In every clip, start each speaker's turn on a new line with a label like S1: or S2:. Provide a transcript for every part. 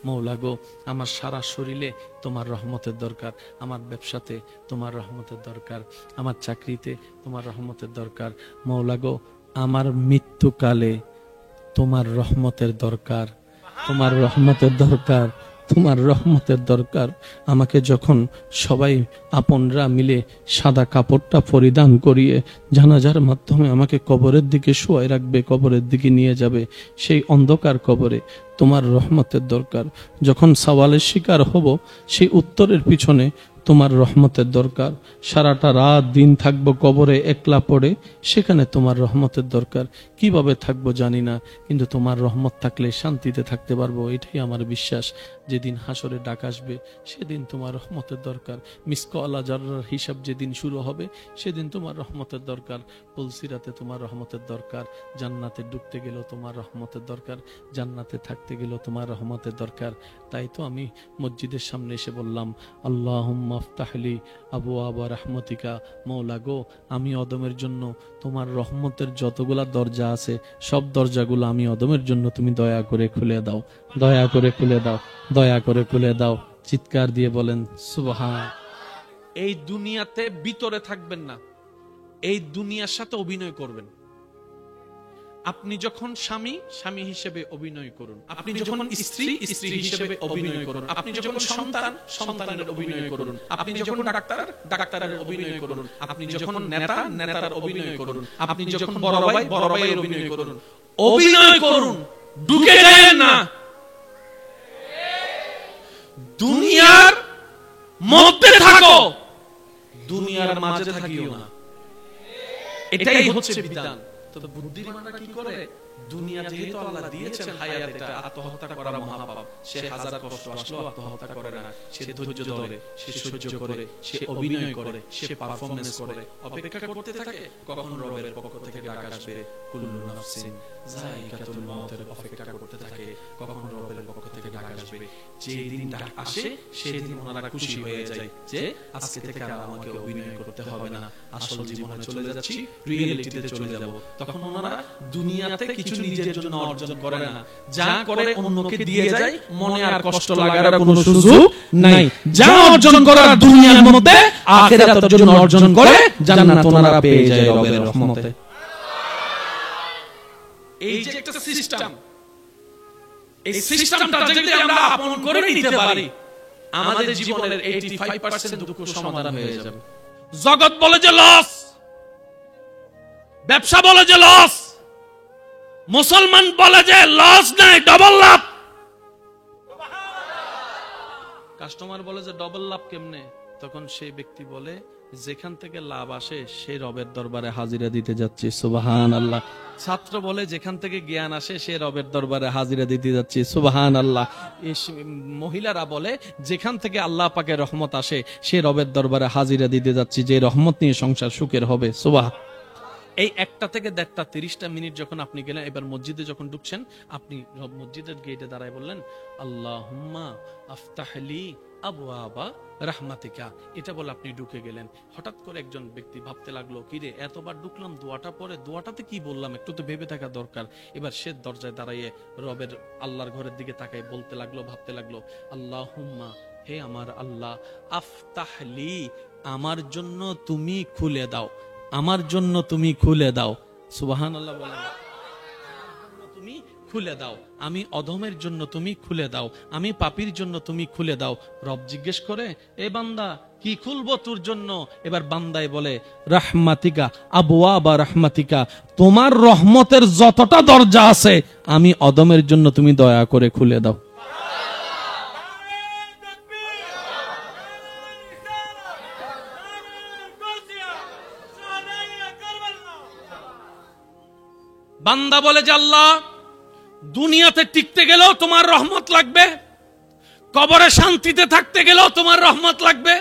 S1: মওলা গো, আমার সারা শরীরে তোমার রহমতের দরকার, আমার ব্যবসাতে তোমার রহমতের দরকার, আমার চাকরিতে তোমার রহমতের দরকার। মওলা গো, আমার মৃত্যুকালে তোমার রহমতের দরকার, তোমার রহমতের দরকার, তোমার রহমতের দরকার। আমাকে যখন সবাই আপনরা মিলে সাদা কাপড়টা পরিধান করিয়ে জানাজার মাধ্যমে আমাকে কবরের দিকে শোয়াই রাখবে, কবরের দিকে নিয়ে যাবে, সেই অন্ধকার কবরে তোমার রহমতের দরকার। যখন সওয়ালের শিকার হব, সেই উত্তরের পিছনে তোমার রহমতের দরকার। সারাটা রাত দিন থাকবো কবরে একলা পড়ে, সেখানে তোমার রহমতের দরকার। কিভাবে থাকবো জানি না, কিন্তু তোমার রহমত থাকলে শান্তিতে থাকতে পারবো, এটাই আমার বিশ্বাস। যেদিন হাসরে ডাক আসবে, সেদিন তোমার রহমতের দরকার। মিসকাল যাররার হিসাব যেদিন শুরু হবে, সেদিন তোমার রহমতের দরকার। পুলসিরাতে তোমার রহমতের দরকার। জান্নাতে ঢুকতে গেলেও তোমার রহমতের দরকার, জান্নাতে থাকতে গেলেও তোমার রহমতের দরকার। তাই তো আমি মসজিদের সামনে এসে বললাম, আল্লাহুম্মা আফতাহলি আবওয়াবা রাহমাতিকা। মওলা গো, আমি অদমের জন্য তোমার রহমতের যতগুলা দরজা আছে, সব দরজাগুলো আমি অদমের জন্য তুমি দয়া করে খুলে দাও, দয়া করে খুলে দাও, দয়া করে খুলে দাও। চিৎকার দিয়ে বলেন সুবহান। এই দুনিয়াতে ভিতরে থাকবেন না, এই দুনিয়ার সাথে অভিনয় করবেন। আপনি যখন স্বামী, স্বামী হিসেবে অভিনয় করুন। আপনি যখন স্ত্রী, স্ত্রী হিসেবে অভিনয় করুন। আপনি যখন সন্তান, সন্তানের অভিনয় করুন। আপনি যখন ডাক্তার, ডাক্তারের অভিনয় করুন। আপনি যখন নেতা, নেতার অভিনয় করুন। আপনি যখন বড় ভাই, বড় ভাইয়ের অভিনয় করুন। অভিনয় করুন, ঢুকে যাবেন না। দুনিয়ার মধ্যে থাকো, দুনিয়ার মাঝে থাকিও না। এটাই হচ্ছে বিধান। তো বুদ্ধিমানরা কি করে? দুনিয়া যেহেতু আল্লাহ দিয়েছেন হায়াত, এটা আত্মহত্যা করা মহাপাপ। সে হাজার কষ্ট আসলেও আত্মহত্যা করে না। সে ধৈর্য ধরে, সে সহ্য করে, সে অভিনয় করে, সে পারফরম্যান্স করে, অপেক্ষা করতে থাকে কখন রবের পক্ষ থেকে ডাক আসবে। কুল্লু নাফসিন যায়িকাতুল মাউতের অপেক্ষা করতে থাকে কখন রবের পক্ষ থেকে ডাক আসবে। যেই দিন ডাক আসে, সেই দিন ওনারা খুশি হয়ে যায় যে আজকে থেকে আর আমাকে অভিনয় করতে হবে না, আসল জীবনে চলে যাচ্ছি, রিয়েলিটিতে চলে যাব। তখন ওনারা দুনিয়াতে কিছু নিজের জন্য অর্জন করে না, যা করে অন্যকে দিয়ে যায়। মনে আর কষ্ট লাগার কোনো সুযোগ নাই। যা অর্জন করার দুনিয়ার মধ্যে, আখিরাতের জন্য অর্জন করে জান্নাত ওনারা পেয়ে যায় রবের রহমতে। এই যে একটা সিস্টেম, এই সিস্টেমটা যদি আমরা আপন করে নিতে পারি, আমাদের জীবনের 85% দুঃখ সমাধান হয়ে যাবে। জগৎ বলে যে লস, ব্যবসা বলে যে লস, মুসলমান বলে যে লস নাই, ডবল লাভ। কাস্টমার বলে যে ডবল লাভ কেমনে? তখন সেই ব্যক্তি বলে, যেখান থেকে লাভ আসে সে রবের দরবারে হাজিরা দিতে যাচ্ছে, সুবহানাল্লাহ। ছাত্র বলে যেখান থেকে জ্ঞান আসে সে রবের দরবারে হাজিরা দিতে যাচ্ছে, সুবহানাল্লাহ। মহিলারা বলে যেখান থেকে আল্লাহ পাকের রহমত আসে সে রবের দরবারে হাজিরা দিতে যাচ্ছে, যে রহমত নিয়ে সংসার সুখের হবে, সুবহান। এই 1টা থেকে 1:30 30টা মিনিট যখন আপনি গেলেন, এবার মসজিদে যখন ঢুকছেন, আপনি মসজিদের গেটে দাঁড়ায় বললেন, আল্লাহুম্মা আফতাহলি আবওয়াবা রাহমাতিকা। এটা বলে আপনি ঢুকে গেলেন। হঠাৎ করে একজন ব্যক্তি ভাবতে লাগলো, কি রে এতবার ঢুকলাম, দোয়াটা পরে দোয়াটাতে কি বললাম, একটু তো ভেবে থাকা দরকার। এবার সে দরজায় দাঁড়িয়ে রবের আল্লাহর ঘরের দিকে তাকায় বলতে লাগলো, ভাবতে লাগলো, আল্লাহুম্মা, হে আমার আল্লাহ, আফতাহলি, আমার জন্য তুমি খুলে দাও, আমার জন্য তুমি খুলে দাও। সুবহানাল্লাহ বলেন। তুমি খুলে দাও, আমি অধমের জন্য তুমি খুলে দাও, আমি পাপীর জন্য তুমি খুলে দাও। রব জিজ্ঞেস করে, এ বান্দা কি খুলবো তোর জন্য? এবার বান্দায় বলে, রাহমাতিকা আবওয়াবা রাহমাতিকা, তোমার রহমতের যতটা দরজা আছে আমি অধমের জন্য তুমি দয়া করে খুলে দাও। বান্দা বলে যে আল্লাহ, দুনিয়াতে টিকতে গেলেও তোমার রহমত লাগবে, কবরে শান্তিতে থাকতে গেলেও তোমার রহমত লাগবে,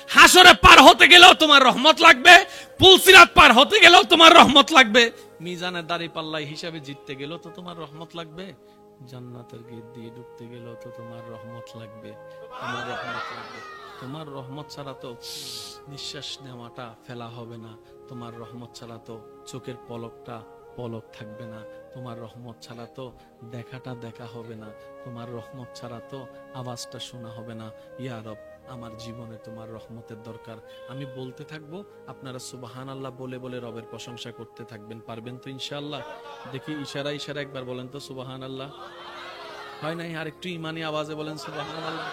S1: হাসরে পার হতে গেলেও তোমার রহমত লাগবে, পুলসিরাত পার হতে গেলেও তোমার রহমত লাগবে, মিজানের দাঁড়িপাল্লায় হিসাবে জিততে গেলেও তো তোমার রহমত লাগবে, জান্নাতের গেট দিয়ে ঢুকতে গেলেও তো তোমার রহমত লাগবে, তোমার রহমত লাগবে। তোমার রহমত ছাড়া তো নিঃশ্বাস নেওয়াটা ফেলা হবে না, তোমার রহমত ছাড়া তো চোখের পলক থাকবে না, তোমার রহমত ছাড়া তো দেখাটা দেখা হবে না, তোমার রহমত ছাড়া তো আওয়াজটা শোনা হবে না। ইয়া রব, আমার জীবনে তোমার রহমতের দরকার। আমি বলতে থাকবো, আপনারা সুবহানাল্লাহ বলে বলে রবের প্রশংসা করতে থাকবেন। পারবেন তো ইনশাআল্লাহ? দেখি ইশারা ইশারা একবার বলেন তো সুবহানাল্লাহ। হয় নাই? আরেকটু ইমানি আওয়াজে বলেন সুবহানাল্লাহ।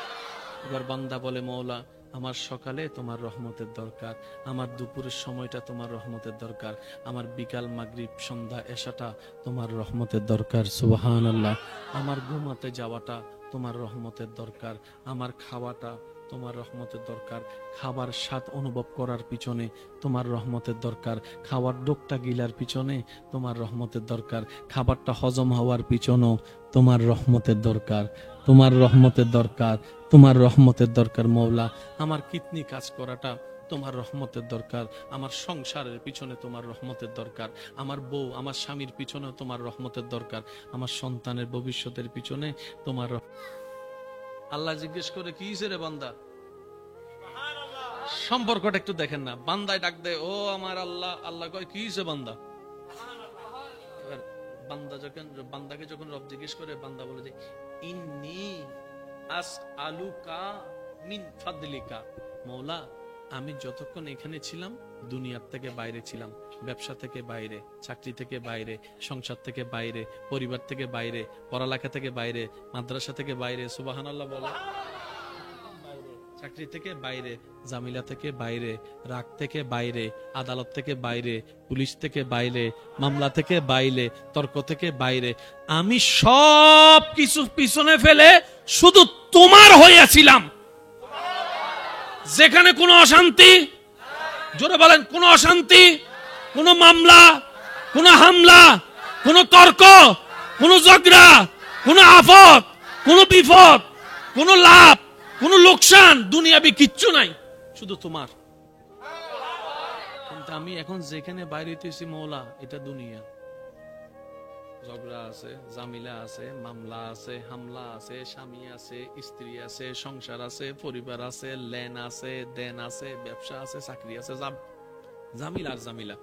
S1: এবার বান্দা বলে, মওলা আমার সকালে তোমার রহমতের দরকার, আমার দুপুরের সময়টা তোমার রহমতের দরকার, আমার বিকাল মাগরিব সন্ধ্যা এশাটা তোমার রহমতের দরকার। সুবহানাল্লাহ। আমার ঘুমাতে যাওয়াটা তোমার রহমতের দরকার, আমার খাওয়াটা তোমার রহমতের দরকার, খাবার স্বাদ অনুভব করার পিছনে তোমার রহমতের দরকার, খাওয়ার ডোকটা গিলার পিছনে তোমার রহমতের দরকার, খাবারটা হজম হওয়ার পিছনেও তোমার রহমতের দরকার, তোমার রহমতের দরকার, তোমার রহমতের দরকার। মওলা আমার কিডনি কাজ করাটা তোমার রহমতের দরকার, আমার সংসারের পিছনে তোমার রহমতের দরকার, আমার বউ আমার স্বামীর পিছনেও তোমার রহমতের দরকার, আমার সন্তানের ভবিষ্যতের পিছনে তোমার। আল্লাহ জিজ্ঞেস করে, কি হইছে রে বান্দা? সম্পর্কটা একটু দেখেন না, বান্দায় ডাক দেয় ও আমার আল্লাহ, আল্লাহ কয় কি হইছে বান্দা? বান্দাকে যখন রব জিজ্ঞেস করে, বান্দা বলে যে ইন্নী আসআলুকা মিন ফাদলিকা। মওলা আমি যতক্ষণ এখানে ছিলাম দুনিয়ার থেকে বাইরে ছিলাম, ব্যবসা থেকে বাইরে, চাকরি থেকে বাইরে, সংসার থেকে বাইরে, পরিবার থেকে বাইরে, পড়ালেখা থেকে বাইরে, মাদ্রাসা থেকে বাইরে। সুবহানাল্লাহ বলে। চাকরি থেকে বাইরে, জামিলা থেকে বাইরে, রাগ থেকে বাইরে, আদালত থেকে বাইরে, পুলিশ থেকে বাইরে, মামলা থেকে বাইরে, তর্ক থেকে বাইরে। আমি সব কিছু পিছনে ফেলে শুধু তোমার হইয়াছিলাম। যেখানে কোনো অশান্তি, জোরে বলেন, কোনো অশান্তি, কোনো মামলা, কোনো হামলা, কোনো তর্ক, কোনো ঝগড়া, কোনো আফত, কোনো বিপদ, কোনো লাভ, কোনো লোকসান, দুনিয়াবি কিচ্ছু নাই, শুধু তোমার। কিন্তু আমি এখন যেখানে বাইরে হইতেছি মওলা, এটা দুনিয়া। ঝগড়া আছে, জামিলা আছে, মামলা আছে, হামলা আছে, স্বামী আছে, স্ত্রী আছে, সংসার আছে, পরিবার আছে, লেন আছে, দেন আছে, ব্যবসা আছে, চাকরি আছে, জামিলা আর জামিলা।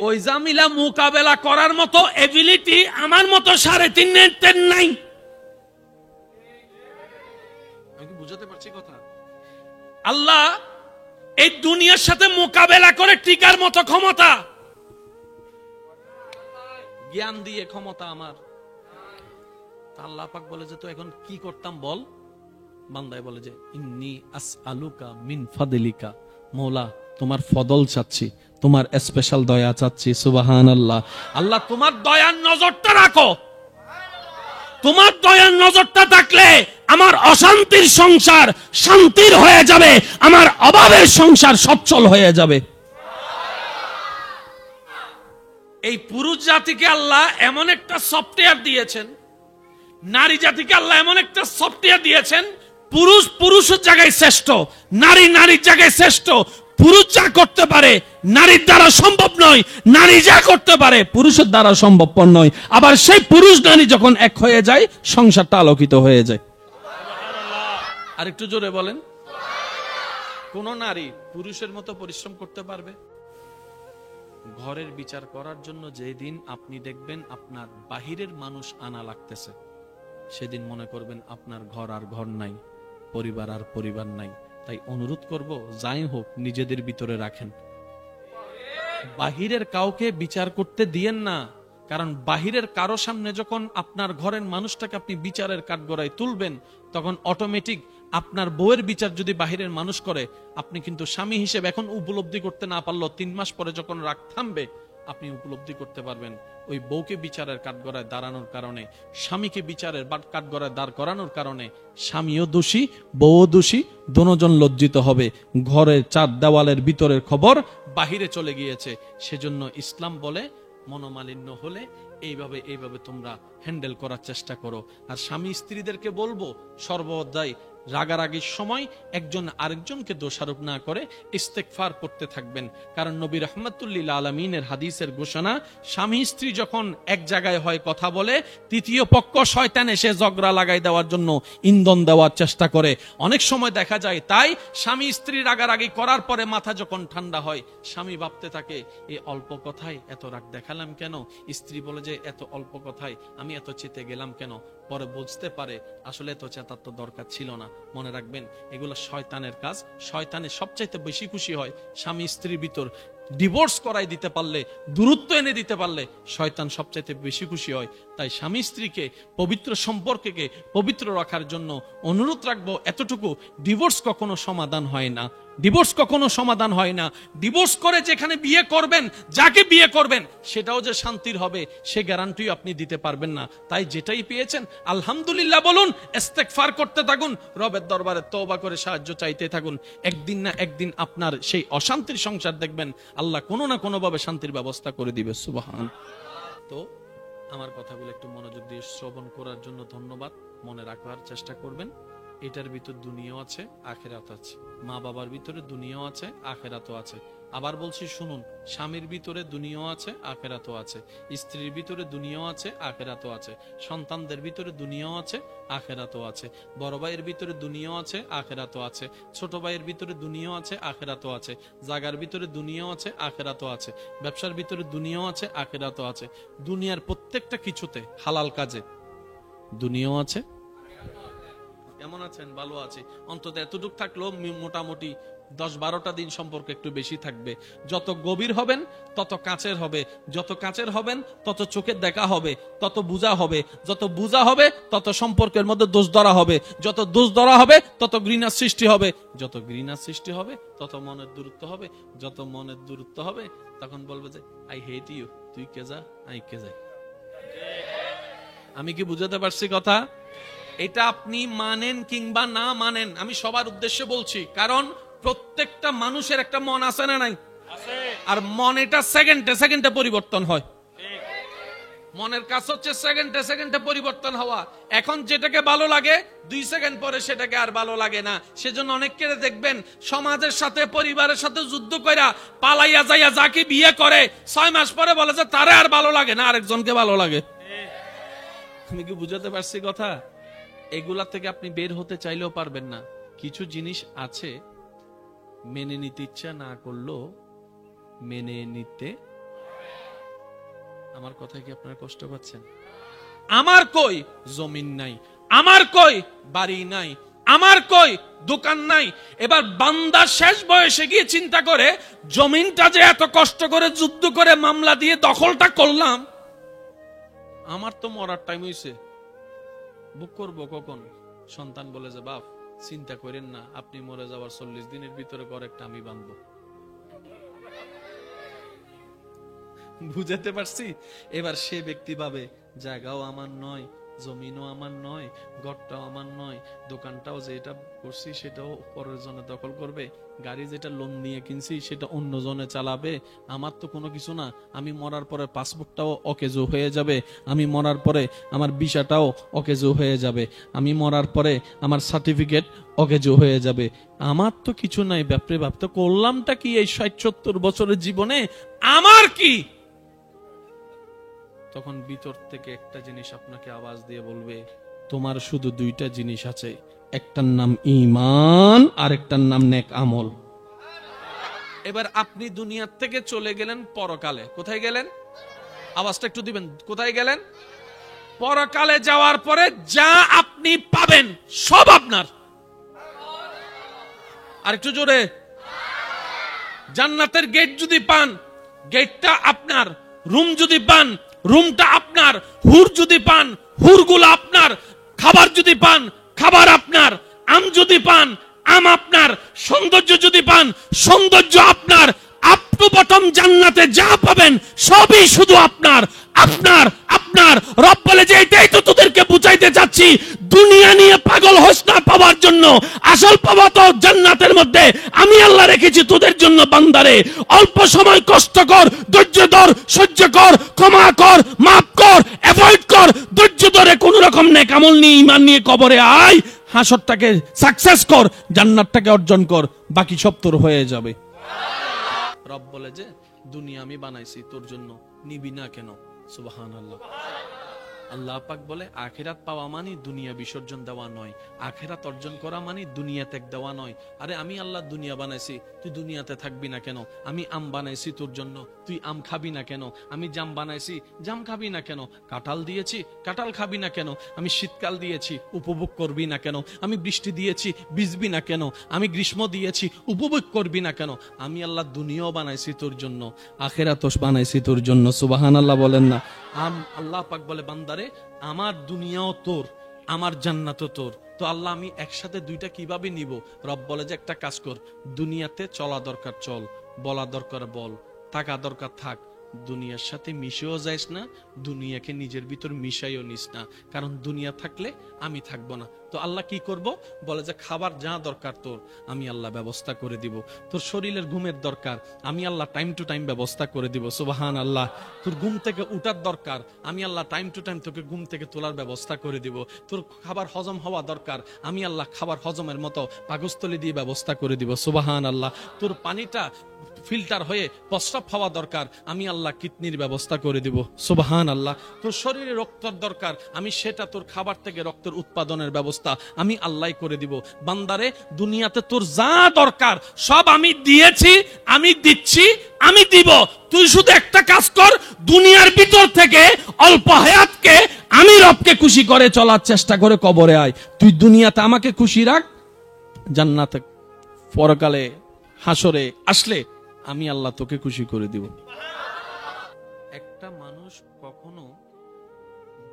S1: ওই জামিলা মোকাবেলা করার মতো এবিলিটি আমার মতো 3.5 নাই। আমি কি বুঝাতে পারছি কথা? আল্লাহ এই দুনিয়ার সাথে মোকাবেলা করে টিকার মতো ক্ষমতা, জ্ঞান দিয়ে ক্ষমতা আমার। আল্লাহ পাক বলে যে তো এখন কি করতাম বল? বান্দায় বলে যে ইন্নী আসআলুকা মিন ফাদলিকা। মওলা তোমার ফদল চাচ্ছি, তোমার স্পেশাল দয়া চাচ্ছি। সুবহানাল্লাহ। আল্লাহ তোমার দয়ার নজরটা রাখো। তোমার দয়ার নজরটা থাকলে আমার অশান্তির সংসার শান্তির হয়ে যাবে, আমার অভাবের সংসার সচ্ছল হয়ে যাবে। এই পুরুষ জাতিকে আল্লাহ এমন একটা সফটওয়্যার দিয়েছেন, নারী জাতিকে আল্লাহ এমন একটা সফটওয়্যার দিয়েছেন, পুরুষ পুরুষের জায়গায় শ্রেষ্ঠ, নারী নারীর জায়গায় শ্রেষ্ঠ। পুরুষ যা করতে পারে নারীর দ্বারা সম্ভব নয়, নারী যা করতে পারে পুরুষের দ্বারা সম্ভবপর নয়। আবার সেই পুরুষ নারী যখন এক হয়ে যায়, সংসারটা আলোকিত হয়ে যায়। আর একটু জোরে বলেন, কোন নারী পুরুষের মতো পরিশ্রম করতে পারবে? ঘরের বিচার করার জন্য যেদিন আপনি দেখবেন আপনার বাহিরের মানুষ আনা লাগতেছে, সেদিন মনে করবেন আপনার ঘর আর ঘর নাই, পরিবার আর পরিবার নাই। তাই অনুরোধ করব, যাই হোক নিজেদের ভিতরে রাখেন, বাহিরের কাউকে বিচার করতে দিয়েন না। কারণ বাহিরের কারো সামনে যখন আপনার ঘরের মানুষটাকে আপনি বিচারের কাঠগড়ায় তুলবেন, তখন অটোমেটিক আপনার বউয়ের বিচার যদি বাহিরের মানুষ করে, আপনি কিন্তু স্বামী হিসেবে এখন উপলব্ধি করতে না পারলেও 3 মাস পরে যখন রাগ থামবে, আপনি উপলব্ধি করতে পারবেন ওই বউকে বিচারের কাঠগড়ায় দাঁড়ানোর কারণে, স্বামীকে বিচারের কাঠগড়ায় দাঁড় করানোর কারণে স্বামীও দোষী, বউও দোষী, দুজন লজ্জিত হবে। ঘরের 4 দেওয়ালের ভিতরের খবর বাহিরে চলে গিয়েছে। সেজন্য ইসলাম বলে মনোমালিন্য হলে এইভাবে তোমরা হ্যান্ডেল করার চেষ্টা করো। আর স্বামী স্ত্রীদেরকে বলবো, সর্বদাই রাগারাগির সময় একজন আরেকজনকে দোষারোপ না করে ইস্তেগফার করতে থাকবেন। কারণ নবী রাহমাতুল্লিল আলামিনের হাদিসের ঘোষণা, স্বামী স্ত্রী যখন এক জায়গায় হয় কথা বলে, তৃতীয় পক্ষ শয়তান এসে ঝগড়া লাগাই দেওয়ার জন্য ইন্ধন দেওয়ার চেষ্টা করে। অনেক সময় দেখা যায় তাই স্বামী স্ত্রী রাগারাগি করার পরে মাথা যখন ঠান্ডা হয়, স্বামী ভাবতে থাকে এই অল্প কথায় এত রাগ দেখালাম কেন, স্ত্রী বলে যে এত অল্প কথায় আমি এত চেতে গেলাম কেন। পরে বুঝতে পারে আসলে এত চেতার তো দরকার ছিল না। মনে রাখবেন এগুলো শয়তানের কাজ। শয়তানের সবচাইতে বেশি খুশি হয় স্বামী স্ত্রীর ভিতর ডিভোর্স করাই দিতে পারলে, দূরত্ব এনে দিতে পারলে শয়তান সবচাইতে বেশি খুশি হয়। তাই স্বামী স্ত্রীকে পবিত্র সম্পর্ককে পবিত্র রাখার জন্য অনুরোধ রাখবো এতটুকু, ডিভোর্স কখনো সমাধান হয় না। ডিভোর্স কখনো সমাধান হয় না। ডিভোর্স করে যেখানে বিয়ে করবেন, যাকে বিয়ে করবেন সেটাও যে শান্তির হবে সে গ্যারান্টিও আপনি দিতে পারবেন না। তাই যেটাই পেয়েছেন আলহামদুলিল্লাহ বলুন, ইস্তেগফার করতে থাকুন, রবের দরবারে তওবা করে সাহায্য চাইতে থাকুন। একদিন না একদিন আপনার সেই অশান্তির সংসার দেখবেন আল্লাহ কোনো না কোনো ভাবে শান্তির ব্যবস্থা করে দিবে। সুবহান। তো আমার কথাগুলো একটু মনোযোগ দিয়ে শ্রবণ করার জন্য ধন্যবাদ। মনে রাখার চেষ্টা করবেন এটার ভিতর দুনিয়াও আছে, আখিরাত আছে। মা বাবার ভিতরে দুনিয়াও আছে, আখিরাতও আছে। আবার বলছি শুনুন, স্বামীর ভিতরে দুনিয়াও আছে, আখিরাতও আছে। স্ত্রীর ভিতরে দুনিয়াও আছে, আখিরাতও আছে। সন্তানদের ভিতরে দুনিয়াও আছে, আখিরাতও আছে। বড় ভাইয়ের ভিতরে দুনিয়াও আছে, আখিরাতও আছে। ছোট ভাইয়ের ভিতরে দুনিয়াও আছে, আখিরাতও আছে। জাগার ভিতরে দুনিয়াও আছে, আখিরাতও আছে। ব্যবসার ভিতরে দুনিয়াও আছে, আখিরাতও আছে। দুনিয়ার প্রত্যেকটা কিছুতে হালাল কাজে দুনিয়াও আছে। কেমন আছেন? ভালো আছে। অন্তত এতটুকু থাকলেও মোটামুটি 10-12টা দিন সম্পর্ক একটু বেশি থাকবে। যত গভীর হবেন তত কাছের হবে, যত কাছের হবেন তত চোখের দেখা হবে, তত বুঝা হবে, যত বুঝা হবে তত সম্পর্কের মধ্যে দোষ ধরা হবে, যত দোষ ধরা হবে তত ঘৃণার সৃষ্টি হবে, যত ঘৃণার সৃষ্টি হবে তত মনের দূরত্ব হবে, যত মনের দূরত্ব হবে তখন বলবে যে আই হেট ইউ, তুই কে যা আই কে যাই। আমি কি বুঝাতে পারছি কথা? এটা আপনি মানেন কিংবা না মানেন, আমি সবার উদ্দেশ্যে বলছি। কারণ প্রত্যেকটা মানুষের একটা মন আছে না নাই? আর মন এটা সেকেন্ডে সেকেন্ডে পরিবর্তন হয়। মনের কাজ হচ্ছে সেকেন্ডে সেকেন্ডে পরিবর্তন হওয়া। এখন যেটাকে ভালো লাগে 2 সেকেন্ড পরে সেটাকে আর ভালো লাগে না। সেজন্য অনেককে দেখবেন সমাজের সাথে পরিবারের সাথে যুদ্ধ কইরা পালাইয়া যাইয়া যাকে বিয়ে করে 6 মাস পরে বলে যে তারে আর ভালো লাগে না, আরেকজনকে ভালো লাগে। আমি কি বুঝাতে পারছি কথা? এগুলা থেকে আপনি বের হতে চাইলেও পারবেন না। কিছু জিনিস আছে মেনে নিতে ইচ্ছা না করলেও মেনে নিতে। আমার কথায় কি আপনারা কষ্ট পাচ্ছেন? আমার কই জমিন নাই, আমার কই বাড়ি নাই, আমার কই দোকান নাই। এবার বান্দা শেষ বয়সে গিয়ে চিন্তা করে জমিনটা যে এত কষ্ট করে যুদ্ধ করে মামলা দিয়ে দখলটা করলাম, আমার তো মরার টাইম হইছে, বুক করবো কখন? সন্তান বলে যে বাপ চিন্তা করেন না, আপনি মরে যাওয়ার 40 দিনের ভিতরে ঘর একটা আমি বাঁধবো। বুঝাতে পারছি? এবার সে ব্যক্তি ভাবে জায়গাও আমার নয়, জমিনও আমার নয়, ঘরটাও আমার নয়, দোকানটাও যেটা করছি সেটাও পরের জনে দখল করবে, গাড়ি যেটা লোন নিয়ে কিনছি সেটা অন্য জনে চালাবে। আমার তো কোনো কিছু না। আমি মরার পরে পাসপোর্টটাও অকেজো হয়ে যাবে, আমি মরার পরে আমার ভিসাটাও অকেজো হয়ে যাবে, আমি মরার পরে আমার সার্টিফিকেট অকেজো হয়ে যাবে। আমার তো কিছু নাই। ব্যাপারে ভাবতে করলামটা কি এই 60-70 বছরের জীবনে? আমার কি? তখন ভিতর থেকে একটা জিনিস আপনাকে আওয়াজ দিয়ে বলবে তোমার শুধু 2টা জিনিস আছে, একটার নাম ঈমান আর একটার নাম নেক আমল। এবার আপনি দুনিয়ার থেকে চলে গেলেন পরকালে। কোথায় গেলেন? আওয়াজটা একটু দিবেন। কোথায় গেলেন? পরকালে যাওয়ার পরে যা আপনি পাবেন সব আপনার। আর একটু জোরে। জান্নাতের গেট যদি পান, গেটটা আপনার। রুম যদি পান, রুমটা আপনার। হুর যদি পান, হুরগুলো আপনার। খাবার যদি পান, খাবার আপনার। আম যদি পান, আম আপনার। সৌন্দর্য যদি পান, সৌন্দর্য আপনার। আপ টু বটম জান্নাতে যা পাবেন সবই শুধু আপনার, আপনার, আপনার। রব বলে যে এটাই তো তোদেরকে বুঝাইতে চাচ্ছি। যাচ্ছি, দুনিয়া নিয়ে পাগল হোস না পাওয়ার জন্য। আসল পাওয়া তো জান্নাতের মধ্যে। আমি আল্লাহ রেখেছি তোদের জন্য বান্দারে। অল্প সময় কষ্ট কর, ধৈর্য ধর, সহ্য কর, ক্ষমা কর, মাফ কর, অ্যাভয়েড কর, ধৈর্য ধরে কোন রকম নেক আমল নিয়ে ঈমান নিয়ে কবরে আয়, হাসরটাকে সাকসেস কর, জান্নাতটাকে অর্জন কর, বাকি সব তোর হয়ে যাবে। রব বলে যে দুনিয়া আমি বানাইছি তোর জন্য, নিবি না কেন? সুবহানাল্লাহ। আল্লাহ পাক বলে আখিরাত পাওয়া মানে দুনিয়া বিসর্জন দেওয়া নয়, আখিরাত অর্জন করা মানে দুনিয়া ত্যাগ দেওয়া নয়। আরে আমি আল্লাহ দুনিয়া বানাইছি, তুই দুনিয়াতে থাকবি না কেন? আমি আম বানাইছি তোর জন্য, তুই আম খাবি না কেন? আমি জাম বানাইছি, জাম খাবি না কেন? কাঁঠাল দিয়েছি, কাঁঠাল খাবি না কেন? আমি শীতকাল দিয়েছি, উপভোগ করবি না কেন? আমি বৃষ্টি দিয়েছি, ভিজবি না কেন? আমি গ্রীষ্ম দিয়েছি, উপভোগ করবি না কেন? আমি আল্লাহ দুনিয়াও বানাইছি তোর জন্য, আখিরাতও বানাইছি তোর জন্য। সুবহানাল্লাহ বলেন না? আল্লাহ পাক বলে বান্দারে আমার দুনিয়াও তোর, আমার জান্নাতও তোর। তো আল্লাহ আমি একসাথে দুইটা কিভাবে নিব? রব বলে যে একটা কাজ কর, দুনিয়াতে চলা দরকার চল, বলা দরকার বল, থাকা দরকার থাক, দুনিয়ার সাথে মিশেও যাইস না, দুনিয়াকে নিজের ভিতর মিশাইও নিস না, কারণ দুনিয়া থাকলে আমি থাকবো না। তো আল্লাহ কি করব? বলে যে খাবার যা দরকার তোর আমি আল্লাহ ব্যবস্থা করে দিব, তোর শরীরের ঘুমের দরকার আমি আল্লাহ টাইম টু টাইম ব্যবস্থা করে দিব। সুবহান আল্লাহ। তোর ঘুম থেকে উঠার দরকার আমি আল্লাহ টাইম টু টাইম তোকে ঘুম থেকে তোলার ব্যবস্থা করে দিব। তোর খাবার হজম হওয়া দরকার আমি আল্লাহ খাবার হজমের মতো পাকস্থলী দিয়ে ব্যবস্থা করে দিব। সুবহান আল্লাহ। তোর পানিটা ফিল্টার হয়ে প্রস্রাব হওয়া দরকার আমি আল্লাহ কিডনির ব্যবস্থা করে দিব। সুবহান আল্লাহ। তোর শরীরে রক্তের দরকার আমি সেটা তোর খাবার থেকে রক্তের উৎপাদনের ব্যবস্থা আমি আল্লাহ করে দিব। বান্দারে দুনিয়াতে তোর যা দরকার সব আমি দিয়েছি, আমি দিচ্ছি, আমি দিব। তুই শুধু একটা কাজ কর, দুনিয়ার ভিতর থেকে অল্প হায়াতকে আমি রবকে খুশি করে চলার চেষ্টা করে কবরে আয়। তুই দুনিয়াতে আমাকে খুশি রাখ, জান্নাতে পরকালে হাসরে আসলে আমি আল্লাহ তোকে খুশি করে দিব। একটা মানুষ কখনো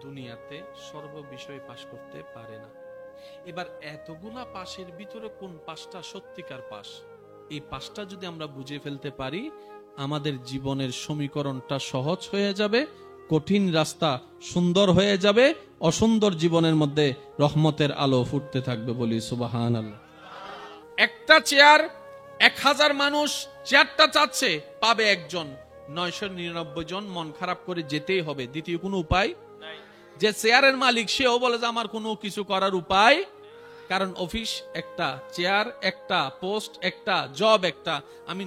S1: দুনিয়াতে সর্ব বিষয় পাশ করতে পারে না। এবার এতগুলা পাশের ভিতরে কোন পাশটা সত্যিকার পাশ, এই পাশটা যদি আমরা বুঝে ফেলতে পারি আমাদের জীবনের সমীকরণটা সহজ হয়ে যাবে, কঠিন রাস্তা সুন্দর হয়ে যাবে, অসুন্দর জীবনের মধ্যে রহমতের আলো ফুটতে থাকবে। বলি সুবহানাল্লাহ। একটা চেয়ার 1000 মানুষ চেয়ারটা চাচ্ছে, পাবে একজন, 999 জন মন খারাপ করে যেতেই হবে, দ্বিতীয় কোনো উপায় নাই। যে চেয়ারের মালিক সেও বলে যে আমার কোনো কিছু করার উপায়, কারণ অফিস একটা, চেয়ার একটা, পোস্ট একটা, জব একটা, আমি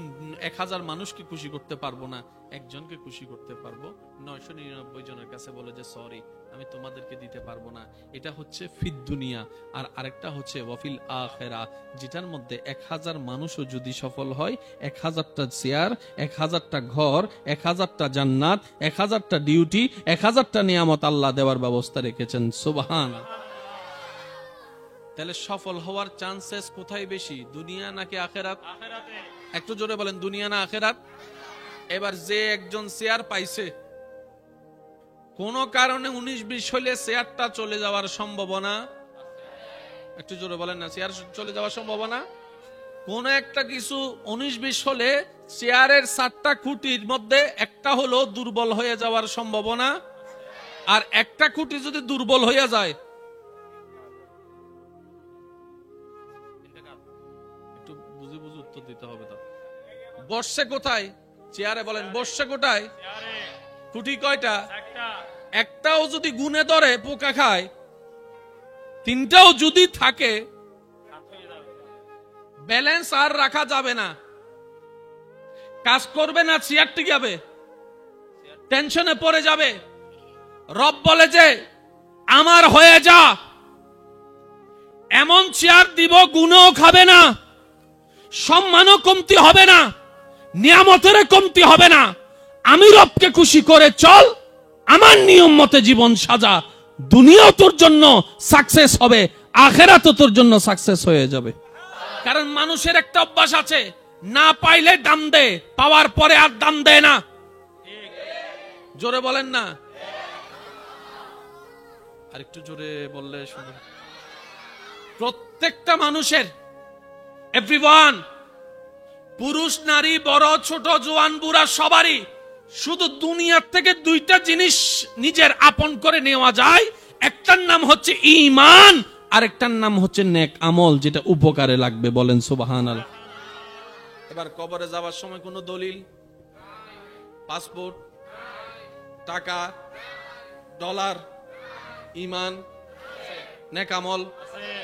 S1: 1000 মানুষকে খুশি করতে পারবো না, একজনকে খুশি করতে পারবো। 999 জনের কাছে বলে যে সরি আমি তোমাদেরকে দিতে পারবো না। এটা হচ্ছে ফিদ দুনিয়া। আর আরেকটা হচ্ছে ওয়াফিল আখিরা, যেটার মধ্যে 1000 মানুষও যদি সফল হয়, 1000টা চেয়ার, 1000টা ঘর, 1000টা জান্নাত, 1000টা ডিউটি, 1000টা নিয়ামত আল্লাহ দেওয়ার ব্যবস্থা রেখেছেন। সুবহানাল্লাহ। তাহলে সফল হওয়ার চান্সেস কোথায় বেশি, দুনিয়া নাকি আখিরাত? একটু জোরে বলেন, দুনিয়া না আখিরাত? এবার যে একজন চেয়ার পাইছে, কোন কারণে 19-20 হলে চেয়ারটা চলে যাওয়ার সম্ভাবনা, একটু জোরে বলেন না, চেয়ার চলে যাওয়ার সম্ভাবনা। কোন একটা কিছু 19-20 হলে চেয়ারের 7টা খুঁটির মধ্যে একটা হলো দুর্বল হয়ে যাওয়ার সম্ভাবনা, আর একটা খুঁটি যদি দুর্বল হয়ে যায়, একটু বুঝে বুঝে উত্তর দিতে হবে। তো বসছে কোথায়? চেয়ারে। বলেন বসছে কোথায়? খুঁটি কয়টা? একটাও যদি গুনে ধরে পোকা খায়, 3টাও যদি থাকে ব্যালেন্স আর রাখা যাবে না, কাজ করবে না, চেয়ার টিকে যাবে, টেনশনে পড়ে যাবে। রব বলে যে আমার হয়ে যা, এমন চেয়ার দিব গুণও খাবে না, সম্মানও কমতি হবে না, নিয়ামতের কমতি হবে না। আমি রবকে খুশি করে চল, আমার নিয়ম মতে জীবন সাজা, দুনিয়াও তোর জন্য সাকসেস হবে, আখিরাতও তোর জন্য সাকসেস হয়ে যাবে। কারণ মানুষের একটা অভ্যাস আছে, না পাইলে দাম দেয়, পাওয়ার পরে আর দাম দেয় না। জোরে বলেন না, আর একটু জোরে বললে শুনুন। প্রত্যেকটা মানুষের, এভরিওয়ান, পুরুষ নারী বড় ছোট জওয়ান বুড়া সবারই শুধু দুনিয়ার থেকে 2টা জিনিস নিজের আপন করে নেওয়া যায়। একটার নাম হচ্ছে ঈমান, আরেকটার নাম হচ্ছে নেক আমল, যেটা উপকারে লাগবে। বলেন সুবহানাল্লাহ। এবার কবরে যাওয়ার সময় কোনো দলিল, পাসপোর্ট, টাকা, ডলার, ঈমান, নেক আমল,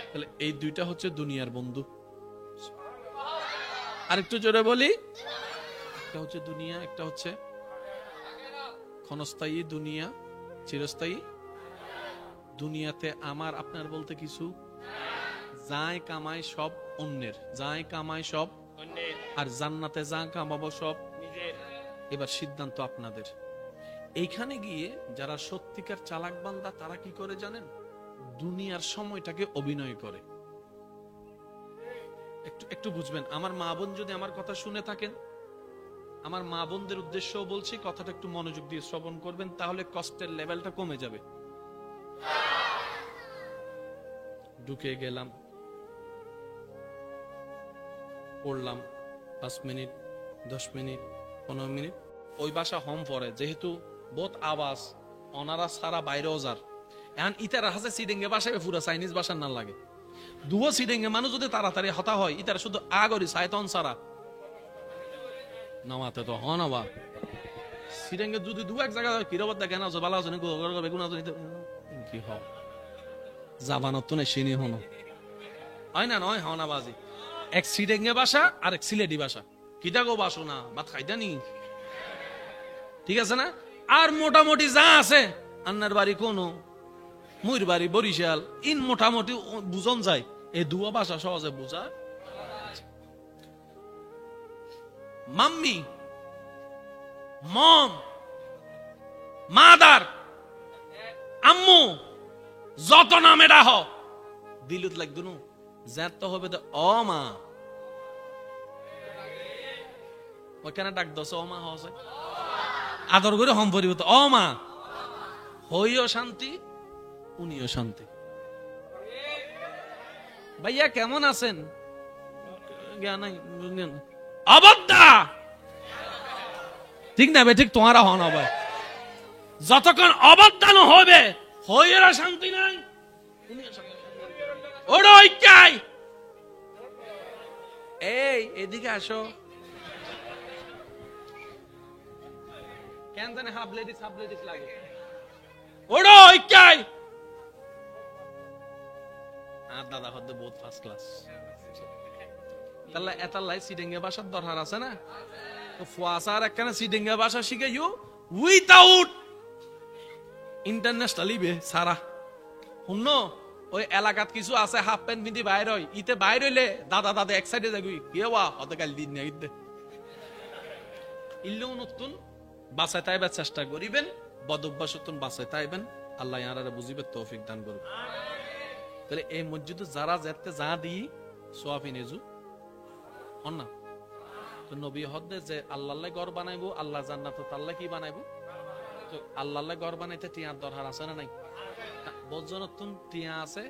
S1: তাহলে এই দুইটা হচ্ছে দুনিয়ার বন্ধু। আরেকটু জোরে বলি, একটা হচ্ছে দুনিয়া, একটা হচ্ছে ক্ষণস্থায়ী দুনিয়া, চিরস্থায়ী। দুনিয়াতে আমার আপনার বলতে কিছু, যাই কামাই সব অন্যের, যাই কামাই সব অন্যের, আর জান্নাতে যা কামাবো সব নিজের। এবার সিদ্ধান্ত আপনাদের। এইখানে গিয়ে যারা সত্যিকার চালাক বান্দা তারা কি করে জানেন? দুনিয়ার সময়টাকে অভিনয় করে। একটু একটু বুঝবেন। আমার মা বোন যদি আমার কথা শুনে থাকেন, আমার মা বোনদের উদ্দেশ্য বলছি, কথাটা একটু মনোযোগ দিয়ে শ্রবণ করবেন, তাহলে কষ্টের লেভেলটা কমে যাবে। ঢুকে গেলাম, পড়লাম 5 মিনিট, 10 মিনিট, 15 মিনিট, ওই বাসা হোম পরে, যেহেতু বহুত আওয়াজ, অনারা সারা বাইরেও যার। এখন ইতার হাসে সিডেঙ্গে বাসায় পুরো চাইনিজ বাসার না লাগে। দুও সিডেঙ্গে মানুষ যদি তাড়াতাড়ি হতা হয়, ইতার শুধু আগরি সাইতন সারা নামাতে তো হন আবার সিডেঙ্গে যদি দু এক জায়গা কিরবত দেখে না বালা আছে বেগুন কি হয় জাবানত তো নেই হনো হয় না, নয় হনা বাজি। এক সিডেঙ্গে বাসা আর এক সিলেটি বাসা, কিটা গো বাসো না ভাত খাইতা নি, ঠিক আছে না? আর মোটামুটি যা আছে, আন্নার বাড়ি কোনো, মুইর বাড়ি বরিশাল, ইন মোটামুটি বুঝন যায়। এই দুয়া ভাষা সহজে বুঝা। মাম্মি, মম, মাদার, আম্মু, যত নাম এটা হ দিলুত লাগতো নু, যার তো হবে অ মা, ওইখানে ডাক দশ অ মা হসে আদর করে হম পরিবর্তন অ মা, হইও শান্তি, উনিও শান্তি। ভাইয়া কেমন আছেন? অবদ্ধা, ঠিক না বে? ঠিক তোমারা হন হবে। যতক্ষণ অবদান হবে হইয়েরা শান্তি নাই, এই এদিকে আসো। কেন জানে হাফ লেডিস লাগে। ওড়ো ঐক্যাই আর দাদা হদ্দ বহুত ফার্স্ট ক্লাস। তাহলে এতাল্লাই সিডেঙ্গে ভাষার দরকার আছে না? তো ফুয়াসার একখানে সিডেঙ্গে ভাষা শিখে ইউ উইথাউট ইন্টারন্যাশনালি বে সারা শুন। ওই এলাকাত কিছু আছে হাফ প্যান্ট পিন্ধি বাইর হয়, ইতে বাইর হইলে দাদা দাদা এক সাইডে যাবি কেওয়া হতে কাল দিন না ইতে ইল্লেও নতুন বাঁচায় তাইবার চেষ্টা করিবেন, বদভ্যাস বাঁচায় তাইবেন। আল্লাহ ইয়ারা বুঝিবে, তৌফিক দান করবে। তাহলে এই মসজিদে যারা যেতে যা দিই সোয়াফি নেজু হন না, তো নবী হদ্দে যে আল্লাহ ঘর বানাইবো, আল্লাহ জান্নাত তাল্লা কি বানাইবো, তো আল্লাহ ঘর বানাইতে টিয়ার দরকার আছে না নাই? বজ্রনতুন টিয়া আছে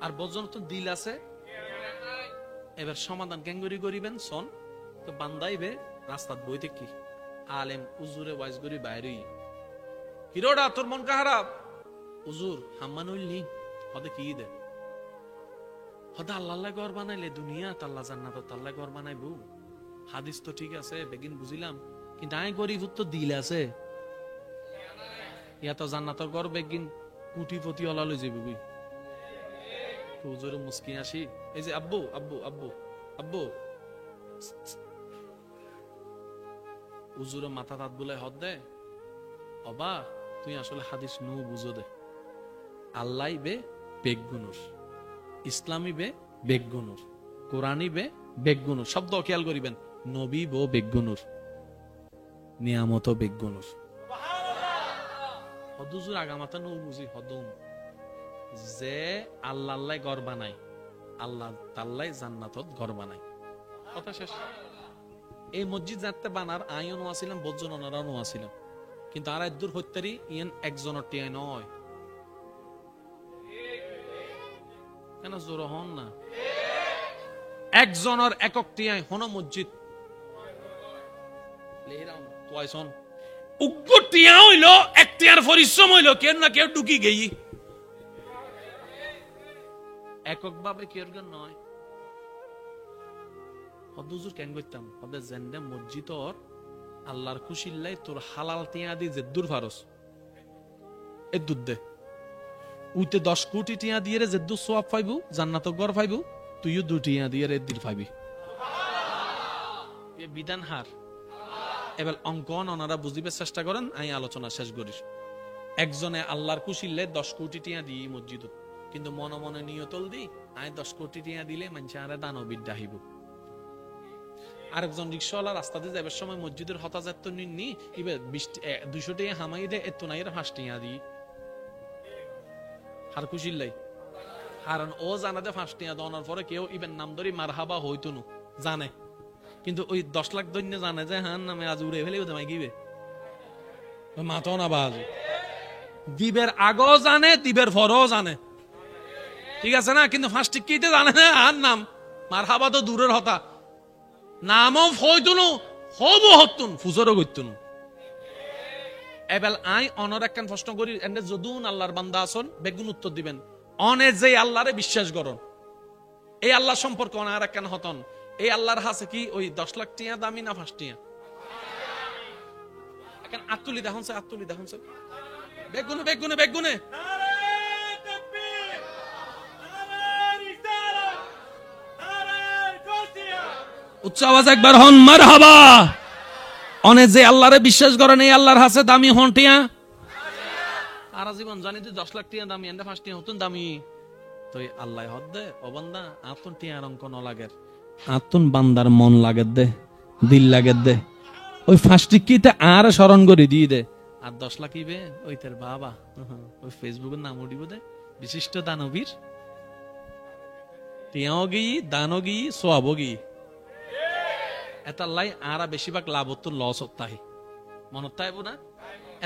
S1: আর বজ্রনতুন দিল আছে। এবার সমাধান কেঙ্গুরি করিবেন সন তো বান্দাইবে রাস্তাত বইতে কি আলেম উজুরে ওয়াইজ করি বাইরে হিরোডা তোর মন খারাপ, উজুর হাম্মানুল নি হদে কি দে হদা আল্লাহ ঘর বানাইলে দুনিয়া তাল্লা জান্নাত তাল্লা ঘর বানাইবো। হাদিস তো ঠিক আছে বেগিন বুঝিলাম, কিন্তু আই গরিব তো দিল আছে, ইয়া তো জান্নাতের ঘর বেগিন কুটিপতি ওলা লই যাবি বুই। হুজুরে মুস্কি আসি, এই যে আব্বু আব্বু আব্বু আব্বু, হুজুরে মাথা তাত বলে হদ দে, অবা তুই আসলে হাদিস নু বুঝো দে। আল্লাহ বে বেগুনুর, ইসলামী বে বেগুনুর, কোরআনী বে বেগুনুর। শব্দ খেয়াল করিবেন, নবী বো বেগুনুর, নিয়ামত বেগুনুর। হদুজুর আগামাতা নু বুঝি হদম যে আল্লাহ আল্লাহ ঘর বানাই, আল্লাহ তাল্লাই জান্নাতত ঘর বানাই। কথা শেষ। এই মসজিদ যাতে বানার আইও নো আসিলাম, বজ্জন ওনারাও নো আসিলাম, কিন্তু আর দূর হইতারি ইয়েন একজনের টিয়াই নয়। কেন জোর হন না? একজনের একক টিয়াই হন মসজিদ উগ্র টিয়া হইল একটিয়ার পরিশ্রম হইল কেউ না কেউ ঢুকি গেই এককভাবে কেউ নয়। হদুজুর কেন করতাম হবে জেন্ডে মসজিদর আল্লাহর খুশিল্লাই তোর হালাল টিয়া দি যে দূর ফারস এ দুধ দে উইতে 10 কোটি টিয়া দিয়ে রে যে দু সোয়াব পাইবু জান্নাত ঘর পাইবু তুইও 2 টিয়া দিয়ে রে দিল পাইবি এ বিধান হার। এবার অঙ্কন ওনারা বুঝিবে চেষ্টা করেন আমি আলোচনা শেষ করি। একজনে আল্লাহর খুশিল্লাই 10 কোটি টিয়া দিই মসজিদ কিন্তু মনে মনে নিয়তল দি আমি 10 কোটি টিয়া দিলে মানুষ আরে দানবিদ ডাহিব। আরেকজন রিক্সাওয়ালা রাস্তা দিয়ে যাবার সময় মসজিদের হতাজাত নিননি এবার 200 টাকা হামাই দে এত নাই 5 টাকা দিই হার খুশিল্লাই কারণ ও জানাতে 5 টাকা দেওয়ার পরে কেউ ইবেন নাম ধরি মারহাবা হইতো না জানে কিন্তু ওই 10 লাখ দৈন্য জানে যে হান নামে আজ উড়ে ফেলে তোমায় গিবে মাতো না বাজ দিবের আগও জানে দিবের পরও জানে ঠিক আছে না কিন্তু 5 টিকিতে জানে না হান নাম মারহাবা তো দূরের হতা নামও হইতুনু হবো হতুন ফুজরও গইতুনু। এবেল আই অনর একখান প্রশ্ন করি এন্ডে যদুন আল্লাহর বান্দা আসন বেগুন উত্তর দিবেন অনে যে আল্লাহরে বিশ্বাস করন এই আল্লাহ সম্পর্কে অনার একখান হতন এই আল্লাহর হাসে কি ওই 10 লাখ টিয়া দামি না 5 টিয়া এখন আত্তুলি দেখুন স্যার আত্তুলি দেখুন স্যার বেগুনে বেগুনে বেগুনে উচ্চ আওয়াজ একবার হন মারহাবা। অনে যে আল্লাহরে বিশ্বাস করেন এই আল্লাহর হাসে দামি হন টিয়া আর জীবন জানি তুই 10 লাখ টিয়া দামি এন্ডা 5 টিয়া হতুন দামি তো আল্লাহ হদ দে ও বান্দা আতুন টিয়ার অঙ্ক ন লাগে আতুন বান্দার মন লাগে দে দিল লাগে দে ওই 5 টিকিতে আর স্মরণ করে দিয়ে দে আর 10 লাখ ইবে ওই তোর বাবা ওই ফেসবুকের নাম উঠিব দে বিশিষ্ট দানবীর টিয়াও গি দানও গি সোয়াবও গি এতাল্লাই আরা বেশিরভাগ লাভ হতো লস হতাই মনত তাইব না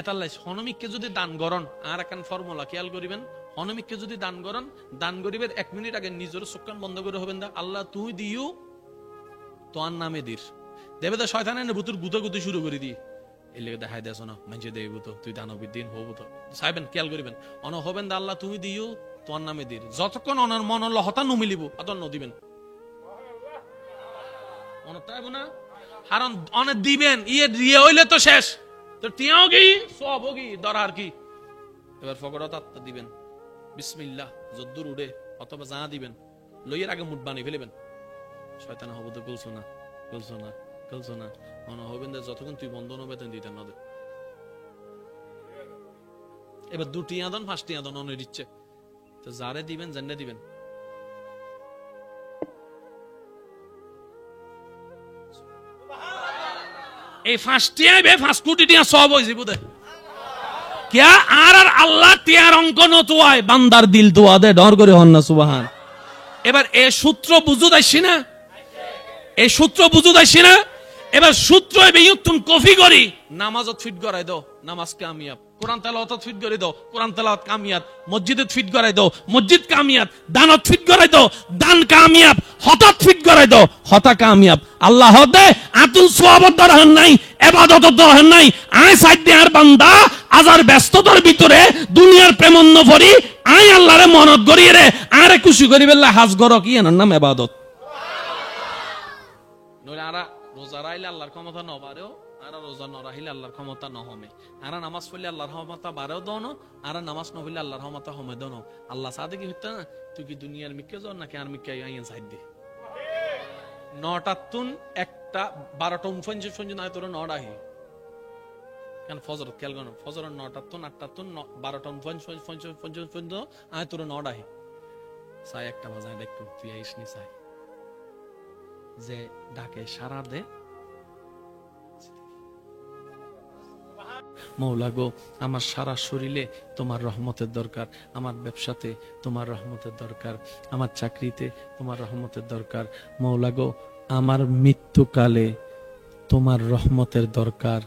S1: এতাল্লাই হনমিককে যদি দান করন আর একখান ফর্মুলা খেয়াল করিবেন হনমিককে যদি দান করন দান করিবেন 1 মিনিট আগে নিজের চোখকান বন্ধ করে হবেন দা আল্লাহ তুই দিও তোর নামে দির দেবে তো শয়তানের ভূতুর গুতাগুতি শুরু করে দি এই লেগে দেখাই দেছ না মানুষে দেব তো তুই দানবীর দিন হবো তো সাইবেন খেয়াল করিবেন অন হবেন দা আল্লাহ তুমি দিও তোর নামে দির যতক্ষণ অনার মন হতা নমিলিব অতন নদিবেন অনেক দিবেন ইয়ে দিয়ে হইলে তো শেষ তো টিয়াও গি সব গি দরার কি এবার ফকরত আত্মা দিবেন বিসমিল্লাহ যদ্দুর উড়ে অথবা যা দিবেন লইয়ের আগে মুঠ বানিয়ে ফেলেবেন শয়তান হবো তো বলছো না বলছো না বলছো না মনে হবেন যতক্ষণ তুই বন্ধন হবে তেন দিতেন না এবার 2 টিয়া দন 5 টিয়া দন অনের ইচ্ছে তো যারে দিবেন জান্নে দিবেন এই 5 টিয়াই বে 5 কোটি টিয়া সব হইছে বুদে কিয়া আর আল্লাহ টিয়ার অঙ্ক নতুয়ায় বান্দার দিল দোয়া দে ডর করে হন না সুবহান। এবার এই সূত্র বুঝু দাইছি না এই সূত্র বুঝু দাইছি না এবার সূত্র বেয়ুতুন কফি করি নামাজত ফিট করাই দাও নামাজ কামিয়াব কোরআন তেলাওয়াত ফিট করে দাও কোরআন তেলাওয়াত কামিয়াব মসজিদত ফিট করাই দাও মসজিদ কামিয়াব দানত ফিট করাই দাও দান কামিয়াব হঠাৎ ফিট করাই দাও হতা কামিয়াব আল্লাহ হদে আতুল সওয়াবত দরহান নাই ইবাদত দরহান নাই আয় সাইড দেয়ার বান্দা আজার ব্যস্ততার ভিতরে দুনিয়ার প্রেমন্ন ভরি আয় আল্লাহরে মনত করিয়ে রে আরে খুশি করিবেলা হাজ গর কি এনার নাম ইবাদত নইলে আরা রোজা রাইলে আল্লাহর ক্ষমতা ন বাড়েও আর রোজা ন রাইলে আল্লাহর ক্ষমতা ন হমে আর নামাজ পড়লে আল্লাহর ক্ষমতা বাড়েও দাও না আর নামাজ ন পড়লে আল্লাহর ক্ষমতা হমে দাও না আল্লাহ সাথে কি হইতা না তুই কি দুনিয়ার মিকে যাও নাকি আর মিকে আইয়া সাইড দে 9টা তুন একটা 12টা 49 নাই তোর 9টা হি কেন ফজর খেয়াল করো ফজর 9টা তুন 8টা তুন 12টা 49 আয় তোর 9টা হি সাই একটা বাজায় দেখো তুই আইস নি সাই যে ডাকে সারা দে মৌলা গো আমার সারা শরীরে তোমার রহমতের দরকার আমার ব্যবসাতে তোমার রহমতের দরকার আমার চাকরিতে তোমার রহমতের দরকার মৌলা গো আমার মৃত্যুকালে তোমার রহমতের দরকার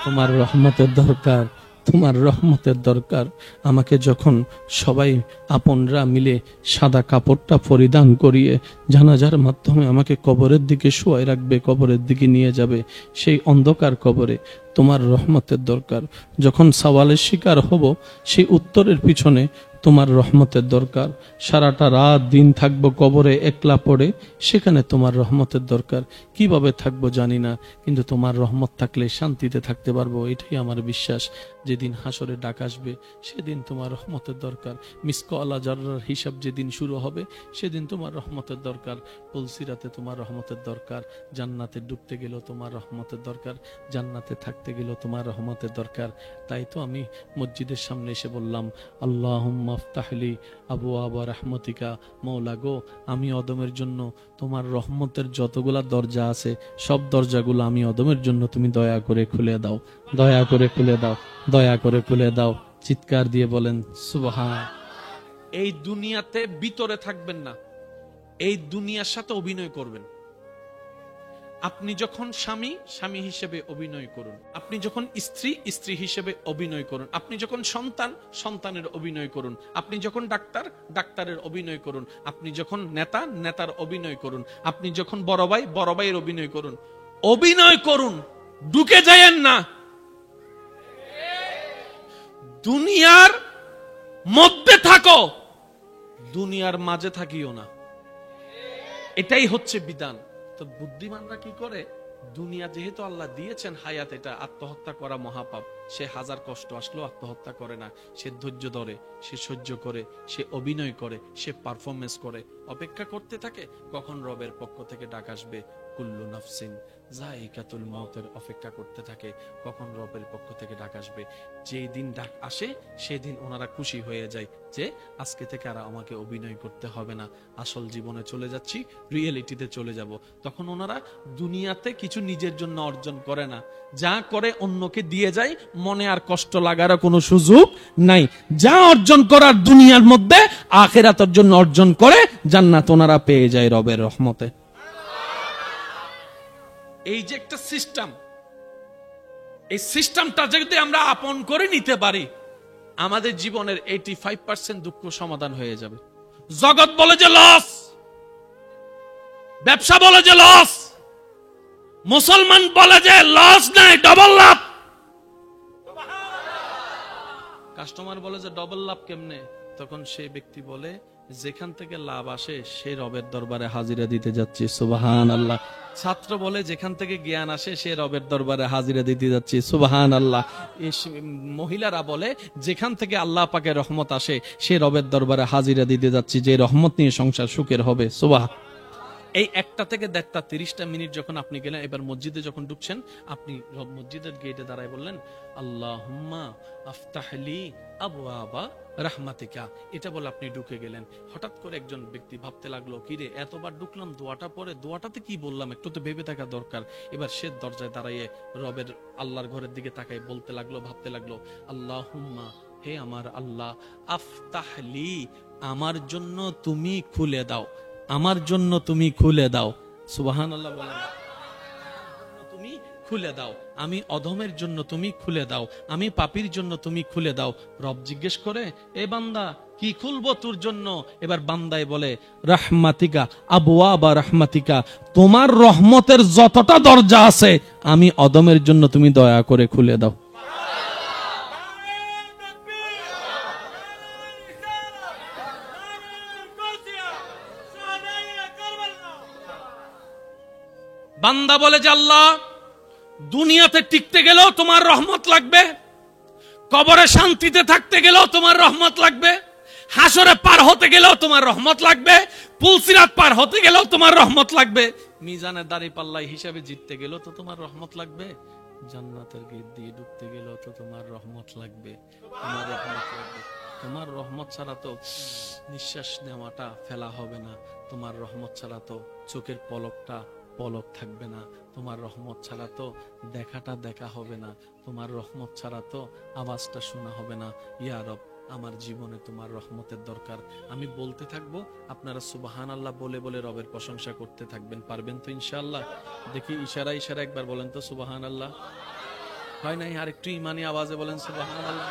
S1: তোমার রহমতের দরকার তোমার রহমতের দরকার। আমাকে যখন সবাই আপনরা মিলে সাদা কাপড়টা পরিধান করিয়ে জানাজার মাধ্যমে আমাকে কবরের দিকে শোয়াই রাখবে, কবরের দিকে নিয়ে যাবে, সেই অন্ধকার কবরে তোমার রহমতের দরকার। যখন সওয়ালের শিকার হব, সেই উত্তরের পিছনে তোমার রহমতের দরকার। সারাটা রাত দিন থাকবো কবরে একলা পড়ে, সেখানে তোমার রহমতের দরকার। কিভাবে থাকবো জানি না, কিন্তু তোমার রহমত থাকলে শান্তিতে থাকতে পারবো, এটাই আমার বিশ্বাস। যেদিন হাসরে ডাক আসবে, সেদিন তোমার রহমতের দরকার। মিসকলা জাররার হিসাব যেদিন শুরু হবে, সেদিন তোমার রহমতের দরকার। পুলসিরাতে তোমার রহমতের দরকার। জান্নাতে ডুবতে গেলেও তোমার রহমতের দরকার, জান্নাতে থাকতে গেলেও তোমার রহমতের দরকার। তাই তো আমি মসজিদের সামনে এসে বললাম, আল্লাহুম্মা আফতাহলি আবওয়াবা রাহমাতিকা। মওলা গো, আমি অদমের জন্য তোমার রহমতের যতগুলা দরজা আছে, সব দরজাগুলো আমি অদমের জন্য তুমি দয়া করে খুলে দাও, দয়া করে খুলে দাও, দয়া করে খুলে দাও। চিৎকার দিয়ে বলেন সুবহান। এই দুনিয়াতে ভিতরে থাকবেন না, এই দুনিয়ার সাথে অভিনয় করবেন। আপনি যখন স্বামী, স্বামী হিসেবে অভিনয় করুন। আপনি যখন স্ত্রী, স্ত্রী হিসেবে অভিনয় করুন। আপনি যখন সন্তান, সন্তানের অভিনয় করুন। আপনি যখন ডাক্তার, ডাক্তারের অভিনয় করুন। আপনি যখন নেতা, নেতার অভিনয় করুন। আপনি যখন বড় ভাই, বড় ভাইয়ের অভিনয় করুন। অভিনয় করুন, ঢুকে যায়েন না। দুনিয়ার মধ্যে থাকো, দুনিয়ার মাঝে থাকিও না। এটাই হচ্ছে বিধান। তো বুদ্ধিমানরা কি করে, দুনিয়া যেহেতু আল্লাহ দিয়েছেন হায়াত, এটা আত্মহত্যা করা মহাপাপ, সে হাজার কষ্ট আসলেও আত্মহত্যা করে না। সে ধৈর্য ধরে, সে সহ্য করে, সে অভিনয় করে, সে পারফরমেন্স করে, অপেক্ষা করতে থাকে কখন রবের পক্ষ থেকে ডাক আসবে। কুল্লু নাফসিন যায়িকাতুল মউতের অপেক্ষা করতে থাকে কখন রবের পক্ষ থেকে ডাক আসবে। যেই দিন ডাক আসে, সেদিন ওনারা খুশি হয়ে যায় যে আজকে থেকে আর আমাকে অভিনয় করতে হবে না, আসল জীবনে চলে যাচ্ছি, রিয়েলিটিতে চলে যাব। তখন ওনারা দুনিয়াতে কিছু নিজের জন্য অর্জন করে না, যা করে অন্যকে দিয়ে যায়। মনে আর কষ্ট লাগার কোনো সুযোগ নাই। যা অর্জন করার দুনিয়ার মধ্যে, আখিরাতের জন্য অর্জন করে জান্নাত ওনারা পেয়ে যায় রবের রহমতে। এই যে একটা সিস্টেম, এই সিস্টেমটা যদি আমরা আপন করে নিতে পারি, আমাদের জীবনের 85% দুঃখ সমাধান হয়ে যাবে। জগৎ বলে যে লস, ব্যবসা বলে যে লস, মুসলমান বলে যে লস নাই, ডবল লাভ। কাস্টমার বলে যে ডবল লাভ কেমনে? তখন সেই ব্যক্তি বলে, যেখান থেকে লাভ আসে সে রবের দরবারে হাজিরা দিতে যাচ্ছে, সুবহানাল্লাহ। ছাত্র বলে, যেখান থেকে জ্ঞান আসে সে রবের দরবারে হাজিরা দিতে যাচ্ছে, সুবহানাল্লাহ। মহিলারা বলে, যেখান থেকে আল্লাহ পাকের রহমত আসে সে রবের দরবারে হাজিরা দিতে যাচ্ছে, যে রহমত নিয়ে সংসার সুখের হবে, সুবহান। এই 1টা থেকে 1:30 30টা মিনিট যখন আপনি গেলেন, এবার মসজিদে যখন ঢুকছেন, আপনি মসজিদের গেটে দাঁড়ায় বললেন, আল্লাহুম্মা আফতাহলি আবওয়াবা রাহমাতিকা। এটা বলে আপনি ঢুকে গেলেন। হঠাৎ করে একজন ব্যক্তি ভাবতে লাগলো, কি রে, এতবার ঢুকলাম, দোয়াটা পরে দোয়াটাতে কি বললাম, একটু তো ভেবে থাকা দরকার। এবার সে দরজায় দাঁড়িয়ে রবের আল্লাহর ঘরের দিকে তাকায় বলতে লাগলো, ভাবতে লাগলো, আল্লাহুম্মা, হে আমার আল্লাহ, আফতাহলি, আমার জন্য তুমি খুলে দাও, আমার জন্য তুমি খুলে দাও। সুবহানাল্লাহ বলেন। তুমি খুলে দাও, আমি অধমের জন্য তুমি খুলে দাও, আমি পাপীর জন্য তুমি খুলে দাও। রব জিজ্ঞেস করে, এ বান্দা, কি খুলবো তোর জন্য? এবার বান্দায় বলে, রাহমাতিকা আবওয়াবা রাহমাতিকা, তোমার রহমতের যতটা দরজা আছে আমি অধমের জন্য তুমি দয়া করে খুলে দাও। বান্দা বলে যে আল্লাহ, দুনিয়াতে টিকতে গেলেও তোমার রহমত লাগবে, কবরে শান্তিতে থাকতে গেলেও তোমার রহমত লাগবে, হাসরে পার হতে গেলেও তোমার রহমত লাগবে, পুলসিরাত পার হতে গেলেও তোমার রহমত লাগবে, মিজানের দাঁড়িপাল্লায় হিসাবে জিততে গেলেও তো তোমার রহমত লাগবে, জান্নাতের গেট দিয়ে ঢুকতে গেলেও তো তোমার রহমত লাগবে, তোমার রহমত লাগবে। তোমার রহমত ছাড়া তো নিঃশ্বাস নেওয়াটা ফেলা হবে না, তোমার রহমত ছাড়া তো চোখের পলক থাকবে না, তোমার রহমত ছাড়া তো দেখাটা দেখা হবে না, তোমার রহমত ছাড়া তো আওয়াজটা শোনা হবে না। ইয়া রব, আমার জীবনে তোমার রহমতের দরকার। আমি বলতে থাকবো, আপনারা সুবহানাল্লাহ বলে বলে রবের প্রশংসা করতে থাকবেন। পারবেন তো ইনশাআল্লাহ? দেখি ইশারা ইশারা একবার বলেন তো সুবহানাল্লাহ। হয় নাই? আর একটু ইমানি আওয়াজে বলেন সুবহানাল্লাহ।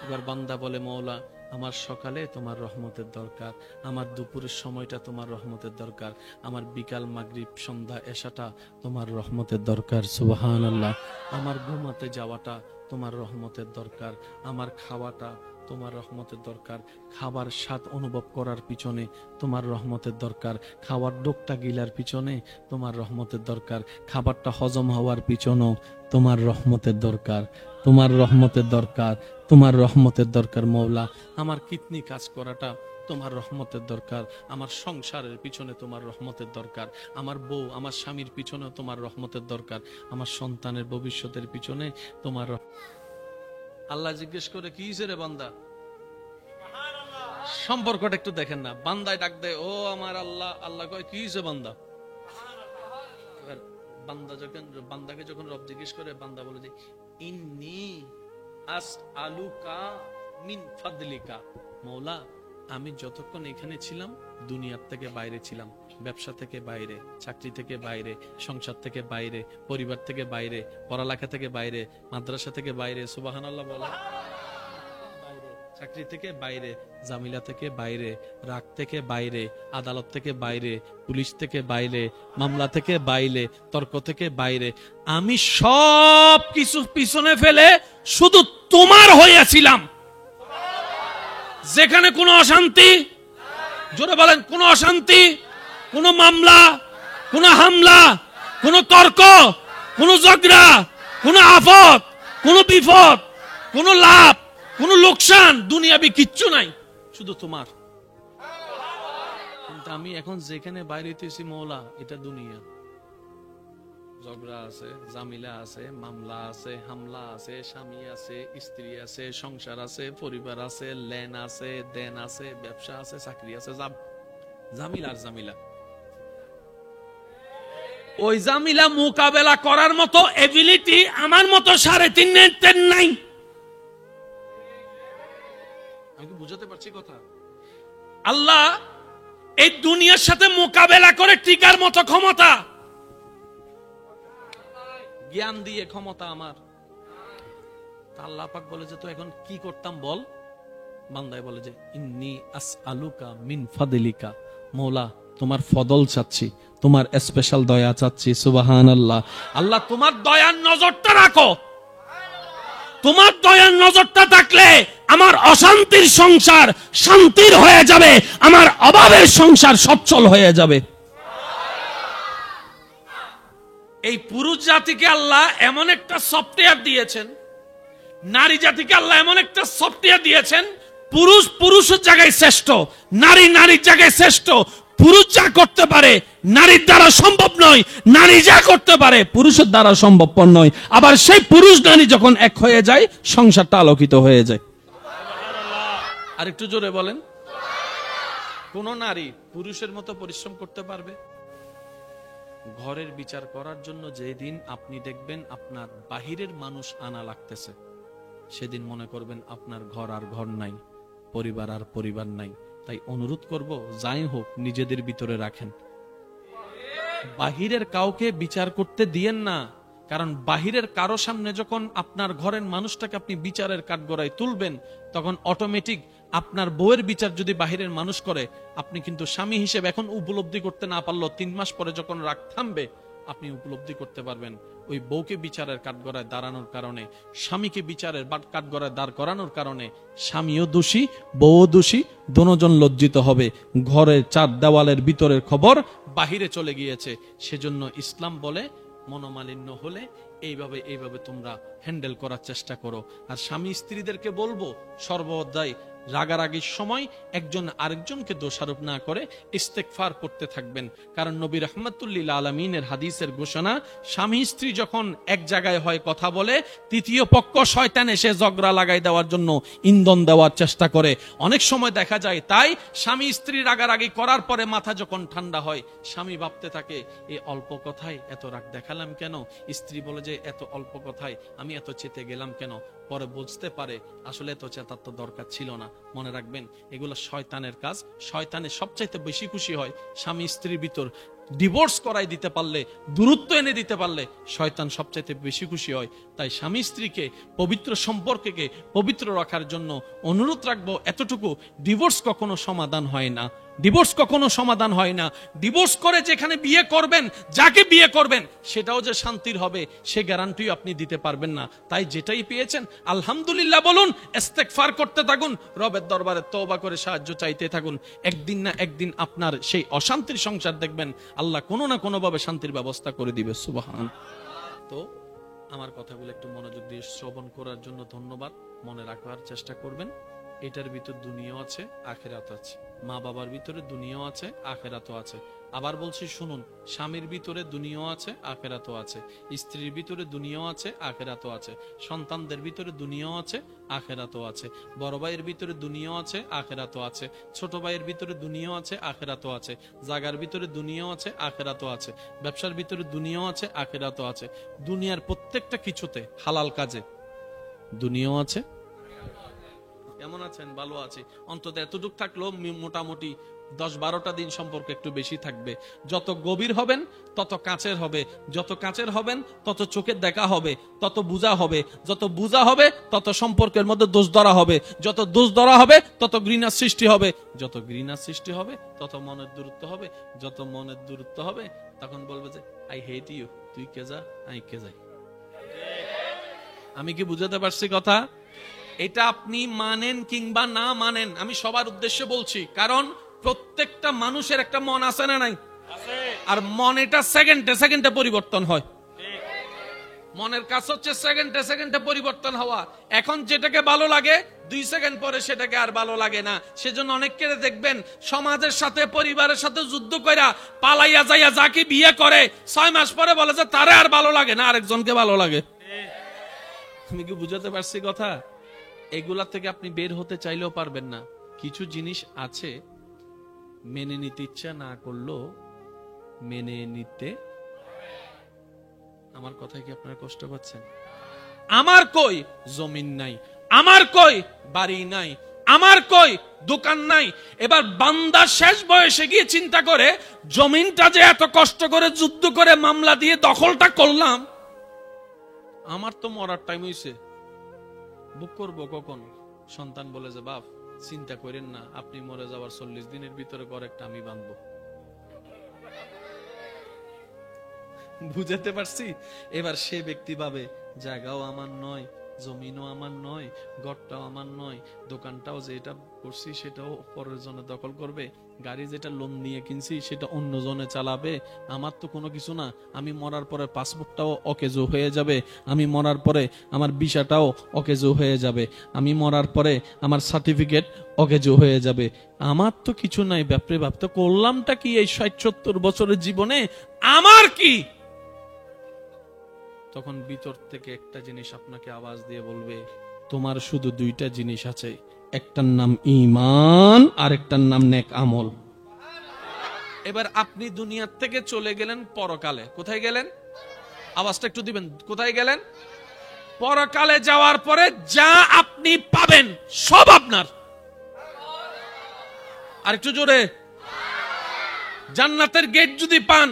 S1: এবার বান্দা বলে, মওলা আমার সকালে তোমার রহমতের দরকার, আমার দুপুরের সময়টা তোমার রহমতের দরকার, আমার বিকাল মাগরিব সন্ধ্যা এশাটা তোমার রহমতের দরকার। সুবহানাল্লাহ। আমার ঘুমাতে যাওয়াটা তোমার রহমতের দরকার, আমার খাওয়াটা তোমার রহমতের দরকার, খাবার স্বাদ অনুভব করার পিছনে তোমার রহমতের দরকার, খাওয়ার ডোকটা গিলার পিছনে তোমার রহমতের দরকার, খাবারটা হজম হওয়ার পিছনেও তোমার রহমতের দরকার, তোমার রহমতের দরকার, তোমার রহমতের দরকার। মওলা আমার কিডনি কাজ করাটা তোমার রহমতের দরকার, আমার সংসারের পিছনে তোমার রহমতের দরকার, আমার বউ আমার স্বামীর পিছনেও তোমার রহমতের দরকার, আমার সন্তানের ভবিষ্যতের পিছনে তোমার আল্লাহ জিজ্ঞেস করে, কি হইছে রে বান্দা? সম্পর্কটা একটু দেখেন না, বান্দায় ডাক দেয়, ও আমার আল্লাহ। আল্লাহ কয়, কি হইছে বান্দা? এবার বান্দাকে যখন রব জিজ্ঞেস করে, বান্দা বলে যে, ইন্নী আসআলুকা মিন ফাদলিকা। মওলা আমি যতক্ষণ এখানে ছিলাম দুনিয়ার থেকে বাইরে ছিলাম, ব্যবসা থেকে বাইরে, চাকরি থেকে বাইরে, সংসার থেকে বাইরে, পরিবার থেকে বাইরে, পড়ালেখা থেকে বাইরে, মাদ্রাসা থেকে বাইরে। সুবহানাল্লাহ বলা। চাকরি থেকে বাইরে, জামিলা থেকে বাইরে, রাগ থেকে বাইরে, আদালত থেকে বাইরে, পুলিশ থেকে বাইরে, মামলা থেকে বাইরে, তর্ক থেকে বাইরে। আমি সব কিছু পিছনে ফেলে শুধু তোমার হইয়াছিলাম। যেখানে কোনো অশান্তি, জোরে বলেন, কোনো অশান্তি, কোনো মামলা, কোনো হামলা, কোনো তর্ক, কোনো ঝগড়া, কোনো আফত, কোনো বিপদ, কোনো লাভ, কোনো লোকসান, দুনিয়াবি কিচ্ছু নাই, শুধু তোমার। কিন্তু আমি এখন যেখানে বাইরে হইতেছি মওলা, এটা দুনিয়া। ঝগড়া আছে, জামিলা আছে, মামলা আছে, হামলা আছে, স্বামী আছে, স্ত্রী আছে, সংসার আছে, পরিবার আছে, লেন আছে, দেন আছে, ব্যবসা আছে, চাকরি আছে, জামিলা আর জামিলা। ওই জামিলা মোকাবেলা করার মতো এবিলিটি আমার মতো 3.5 নাই। আমি কি বুঝাতে পারছি কথা? আল্লাহ এই দুনিয়ার সাথে মোকাবেলা করে টিকার মতো ক্ষমতা, জ্ঞান দিয়ে ক্ষমতা আমার। আল্লাহ পাক বলে যে, তো এখন কি করতাম বল? বান্দায় বলে যে, ইন্নী আসআলুকা মিন ফাদলিকা। মওলা তোমার ফদল চাচ্ছি, তোমার স্পেশাল দয়া চাচ্ছি। সুবহানাল্লাহ। আল্লাহ তোমার দয়ার নজরটা রাখো। তোমার দয়ার নজরটা থাকলে আমার অশান্তির সংসার শান্তির হয়ে যাবে, আমার অভাবের সংসার সচ্ছল হয়ে যাবে। এই পুরুষ জাতিকে আল্লাহ এমন একটা সফটওয়্যার দিয়েছেন, নারী জাতিকে আল্লাহ এমন একটা সফটওয়্যার দিয়েছেন, পুরুষ পুরুষের জায়গায় শ্রেষ্ঠ, নারী নারীর জায়গায় শ্রেষ্ঠ। পুরুষ যা করতে পারে নারীর দ্বারা সম্ভব নয়, নারী যা করতে পারে পুরুষের দ্বারা সম্ভবপর নয়। আবার সেই পুরুষ নারী যখন এক হয়ে যায়, সংসারটা আলোকিত হয়ে যায়। আর একটু জোরে বলেন, কোন নারী পুরুষের মতো পরিশ্রম করতে পারবে? ঘরের বিচার করার জন্য যেদিন আপনি দেখবেন আপনার বাহিরের মানুষ আনা লাগতেছে, সেদিন মনে করবেন আপনার ঘর আর ঘর নাই, পরিবার আর পরিবার নাই। তাই অনুরোধ করব, যাই হোক নিজেদের ভিতরে রাখেন, বাহিরের কাউকে বিচার করতে দিয়েন না। কারণ বাহিরের কারো সামনে যখন আপনার ঘরের মানুষটাকে আপনি বিচারের কাঠগড়ায় তুলবেন, তখন অটোমেটিক আপনার বউয়ের বিচার যদি বাহিরের মানুষ করে, আপনি কিন্তু স্বামী হিসেবে এখন উপলব্ধি করতে না পারলো, 3 মাস পরে যখন রাগ থামবে আপনি উপলব্ধি করতে পারবেন ওই বউকে বিচারের কাঠগড়ায় দাঁড়ানোর কারণে, স্বামীকে বিচারের কাঠগড়ায় দাঁড় করানোর কারণে স্বামীও দোষী, বউও দোষী, দুজন লজ্জিত হবে। ঘরের 4 দেওয়ালের ভিতরের খবর বাহিরে চলে গিয়েছে। সেজন্য ইসলাম বলে, মনোমালিন্য হলে এইভাবে তোমরা হ্যান্ডেল করার চেষ্টা করো। আর স্বামী স্ত্রীদেরকে বলবো, সর্বদাই রাগারাগির সময় একজন আরেকজনকে দোষারোপ না করে ইস্তেগফার করতে থাকবেন। কারণ নবী রাহমাতুল্লিল আলামিনের হাদিসের ঘোষণা, স্বামী স্ত্রী যখন এক জায়গায় হয় কথা বলে, তৃতীয় পক্ষ শয়তান এসে ঝগড়া লাগাই দেওয়ার জন্য ইন্ধন দেওয়ার চেষ্টা করে। অনেক সময় দেখা যায় তাই স্বামী স্ত্রী রাগারাগি করার পরে মাথা যখন ঠান্ডা হয়, স্বামী ভাবতে থাকে এই অল্প কথায় এত রাগ দেখালাম কেন, স্ত্রী বলে যে এত অল্প কথায় আমি এত চেতে গেলাম কেন। পরে বুঝতে পারে আসলে এত চেতার তো দরকার ছিল না। মনে রাখবেন, এগুলো শয়তানের কাজ। শয়তানের সবচাইতে বেশি খুশি হয় স্বামী স্ত্রীর ভিতর ডিভোর্স করাই দিতে পারলে, দূরত্ব এনে দিতে পারলে শয়তান সবচাইতে বেশি খুশি হয়। তাই স্বামী স্ত্রীকে পবিত্র সম্পর্ককে পবিত্র রাখার জন্য অনুরোধ রাখবো এতটুকু, ডিভোর্স কখনো সমাধান হয় না, ডিভোর্স কখনো সমাধান হয় না। ডিভোর্স করে যেখানে বিয়ে করবেন, যাকে বিয়ে করবেন সেটাও যে শান্তির হবে সে গ্যারান্টিও আপনি দিতে পারবেন না। তাই যেটাই পেয়েছেন আলহামদুলিল্লাহ বলুন, ইস্তেগফার করতে থাকুন, রবের দরবারে তওবা করে সাহায্য চাইতে থাকুন। একদিন না একদিন আপনার সেই অশান্তির সংসার দেখবেন আল্লাহ কোনো না কোনো ভাবে শান্তির ব্যবস্থা করে দিবে। সুবহান। তো আমার কথাগুলো একটু মনোযোগ দিয়ে শ্রবণ করার জন্য ধন্যবাদ। মনে রাখার চেষ্টা করবেন, এটার ভিতর দুনিয়াও আছে, আখেরাত আছে। মা বাবার ভিতরে দুনিয়াও আছে, আখেরাতও আছে। আবার বলছি শুনুন, স্বামীর ভিতরে দুনিয়াও আছে, আখেরাতও আছে। স্ত্রীর ভিতরে দুনিয়াও আছে, আখেরাতও আছে। সন্তানদের ভিতরে দুনিয়াও আছে, আখেরাতও আছে। বড় ভাইয়ের ভিতরে দুনিয়াও আছে, আখেরাতও আছে। ছোট ভাইয়ের ভিতরে দুনিয়াও আছে, আখেরাতও আছে। জাগার ভিতরে দুনিয়াও আছে, আখেরাতও আছে। ব্যবসার ভিতরে দুনিয়াও আছে, আখেরাতও আছে। দুনিয়ার প্রত্যেকটা কিছুতে, হালাল কাজে দুনিয়াও আছে। কেমন আছেন? ভালো আছি। অন্তত এতটুক থাকলেও মোটামুটি 10-12টা দিন সম্পর্ক একটু বেশি থাকবে। যত গভীর হবেন তত কাছের হবে, যত কাছের হবেন তত চোখের দেখা হবে, তত বুঝা হবে, যত বুঝা হবে তত সম্পর্কের মধ্যে দোষ ধরা হবে, যত দোষ ধরা হবে তত ঘৃণার সৃষ্টি হবে, যত ঘৃণার সৃষ্টি হবে তত মনের দূরত্ব হবে, যত মনের দূরত্ব হবে তখন বলবে যে আই হেট ইউ, তুই কে যা আই কে যাই। আমি কি বুঝাতে পারছি কথা? এটা আপনি মানেন কিংবা না মানেন, আমি সবার উদ্দেশ্যে বলছি, কারণ প্রত্যেকটা মানুষের একটা মন আছে না নাই? আর মন এটা সেকেন্ডে সেকেন্ডে পরিবর্তন হয়। মনের কাজ হচ্ছে সেকেন্ডে সেকেন্ডে পরিবর্তন হওয়া। এখন যেটাকে ভালো লাগে 2 সেকেন্ড পরে সেটাকে আর ভালো লাগে না। সেজন্য অনেককে দেখবেন সমাজের সাথে পরিবারের সাথে যুদ্ধ কইরা পালাইয়া যাইয়া যাকে বিয়ে করে 6 মাস পরে বলে যে তারে আর ভালো লাগে না, আরেকজনকে ভালো লাগে। আমি কি বুঝাতে পারছি কথা? এগুলা থেকে আপনি বের হতে চাইলেও পারবেন না। কিছু জিনিস আছে মেনে নিতে ইচ্ছা না করলেও মেনে নিতে। আমার কথায় কি আপনারা কষ্ট পাচ্ছেন? আমার কই জমিন নাই, আমার কই বাড়ি নাই, আমার কই দোকান নাই। এবার বান্দা শেষ বয়সে গিয়ে চিন্তা করে, জমিনটা যে এত কষ্ট করে যুদ্ধ করে মামলা দিয়ে দখলটা করলাম, আমার তো মরার টাইম হইছে, বুক করবো কখন? সন্তান বলে যে বাপ চিন্তা করেন না, আপনি মরে যাওয়ার 40 দিনের ভিতরে ঘর একটা আমি বাঁধবো। বুঝাতে পারছি? এবার সে ব্যক্তি ভাবে জায়গাও আমার নয়, জমিনও আমার নয়, ঘরটাও আমার নয়, দোকানটাও যেটা করছি সেটাও পরের জনে দখল করবে, গাড়ি যেটা লোন নিয়ে কিনছি সেটা অন্য জনে চালাবে। আমার তো কোনো কিছু না। আমি মরার পরে পাসপোর্টটাও অকেজো হয়ে যাবে, আমি মরার পরে আমার ভিসাটাও অকেজো হয়ে যাবে, আমি মরার পরে আমার সার্টিফিকেট অকেজো হয়ে যাবে। আমার তো কিছু নাই। ব্যাপারে ভাবতে করলামটা কি এই 60-70 বছরের জীবনে? আমার কি? তখন ভিতর থেকে একটা জিনিস আপনাকে আওয়াজ দিয়ে বলবে, তোমার শুধু 2টা জিনিস আছে, একটার নাম ঈমান আর একটার নাম নেক আমল। এবার আপনি দুনিয়ার থেকে চলে গেলেন পরকালে। কোথায় গেলেন? আওয়াজটা একটু দিবেন। কোথায় গেলেন? পরকালে যাওয়ার পরে যা আপনি পাবেন সব আপনার। আর একটু জোরে। জান্নাতের গেট যদি পান,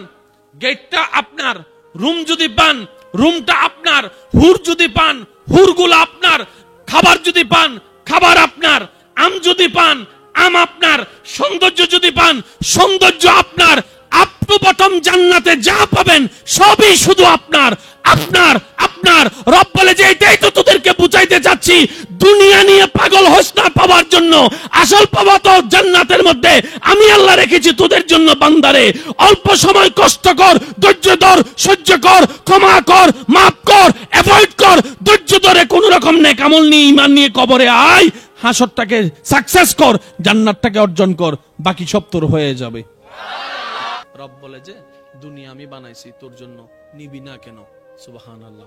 S1: গেটটা আপনার। রুম যদি পান, রুমটা আপনার। হুর যদি পান, হুরগুলো আপনার। খাবার যদি পান, খাবার আপনার। আম যদি পান, আম আপনার। সৌন্দর্য যদি পান, সৌন্দর্য আপনার। আপটু বটম জান্নাতে যা পাবেন সবই শুধু আপনার, আপনার, আপনার। রব বলে যে এটাই তো তোদেরকে বুঝাইতে যাচ্ছি, দুনিয়া নিয়ে পাগল হোস না পাওয়ার জন্য। আসল পাওয়া তো জান্নাতের মধ্যে। আমি আল্লাহ রেখেছি তোদের জন্য বান্দারে। অল্প সময় কষ্ট কর, ধৈর্য ধর, সহ্য কর, ক্ষমা কর, মাফ কর, অ্যাভয়েড কর, ধৈর্য ধরে কোন রকম নেক আমল নিয়ে ঈমান নিয়ে কবরে আয়, হাসরটাকে সাকসেস কর, জান্নাতটাকে অর্জন কর, বাকি সব তোর হয়ে যাবে। রব বলে যে দুনিয়া আমি বানাইছি তোর জন্য, নিবি না কেন? সুবহানাল্লাহ।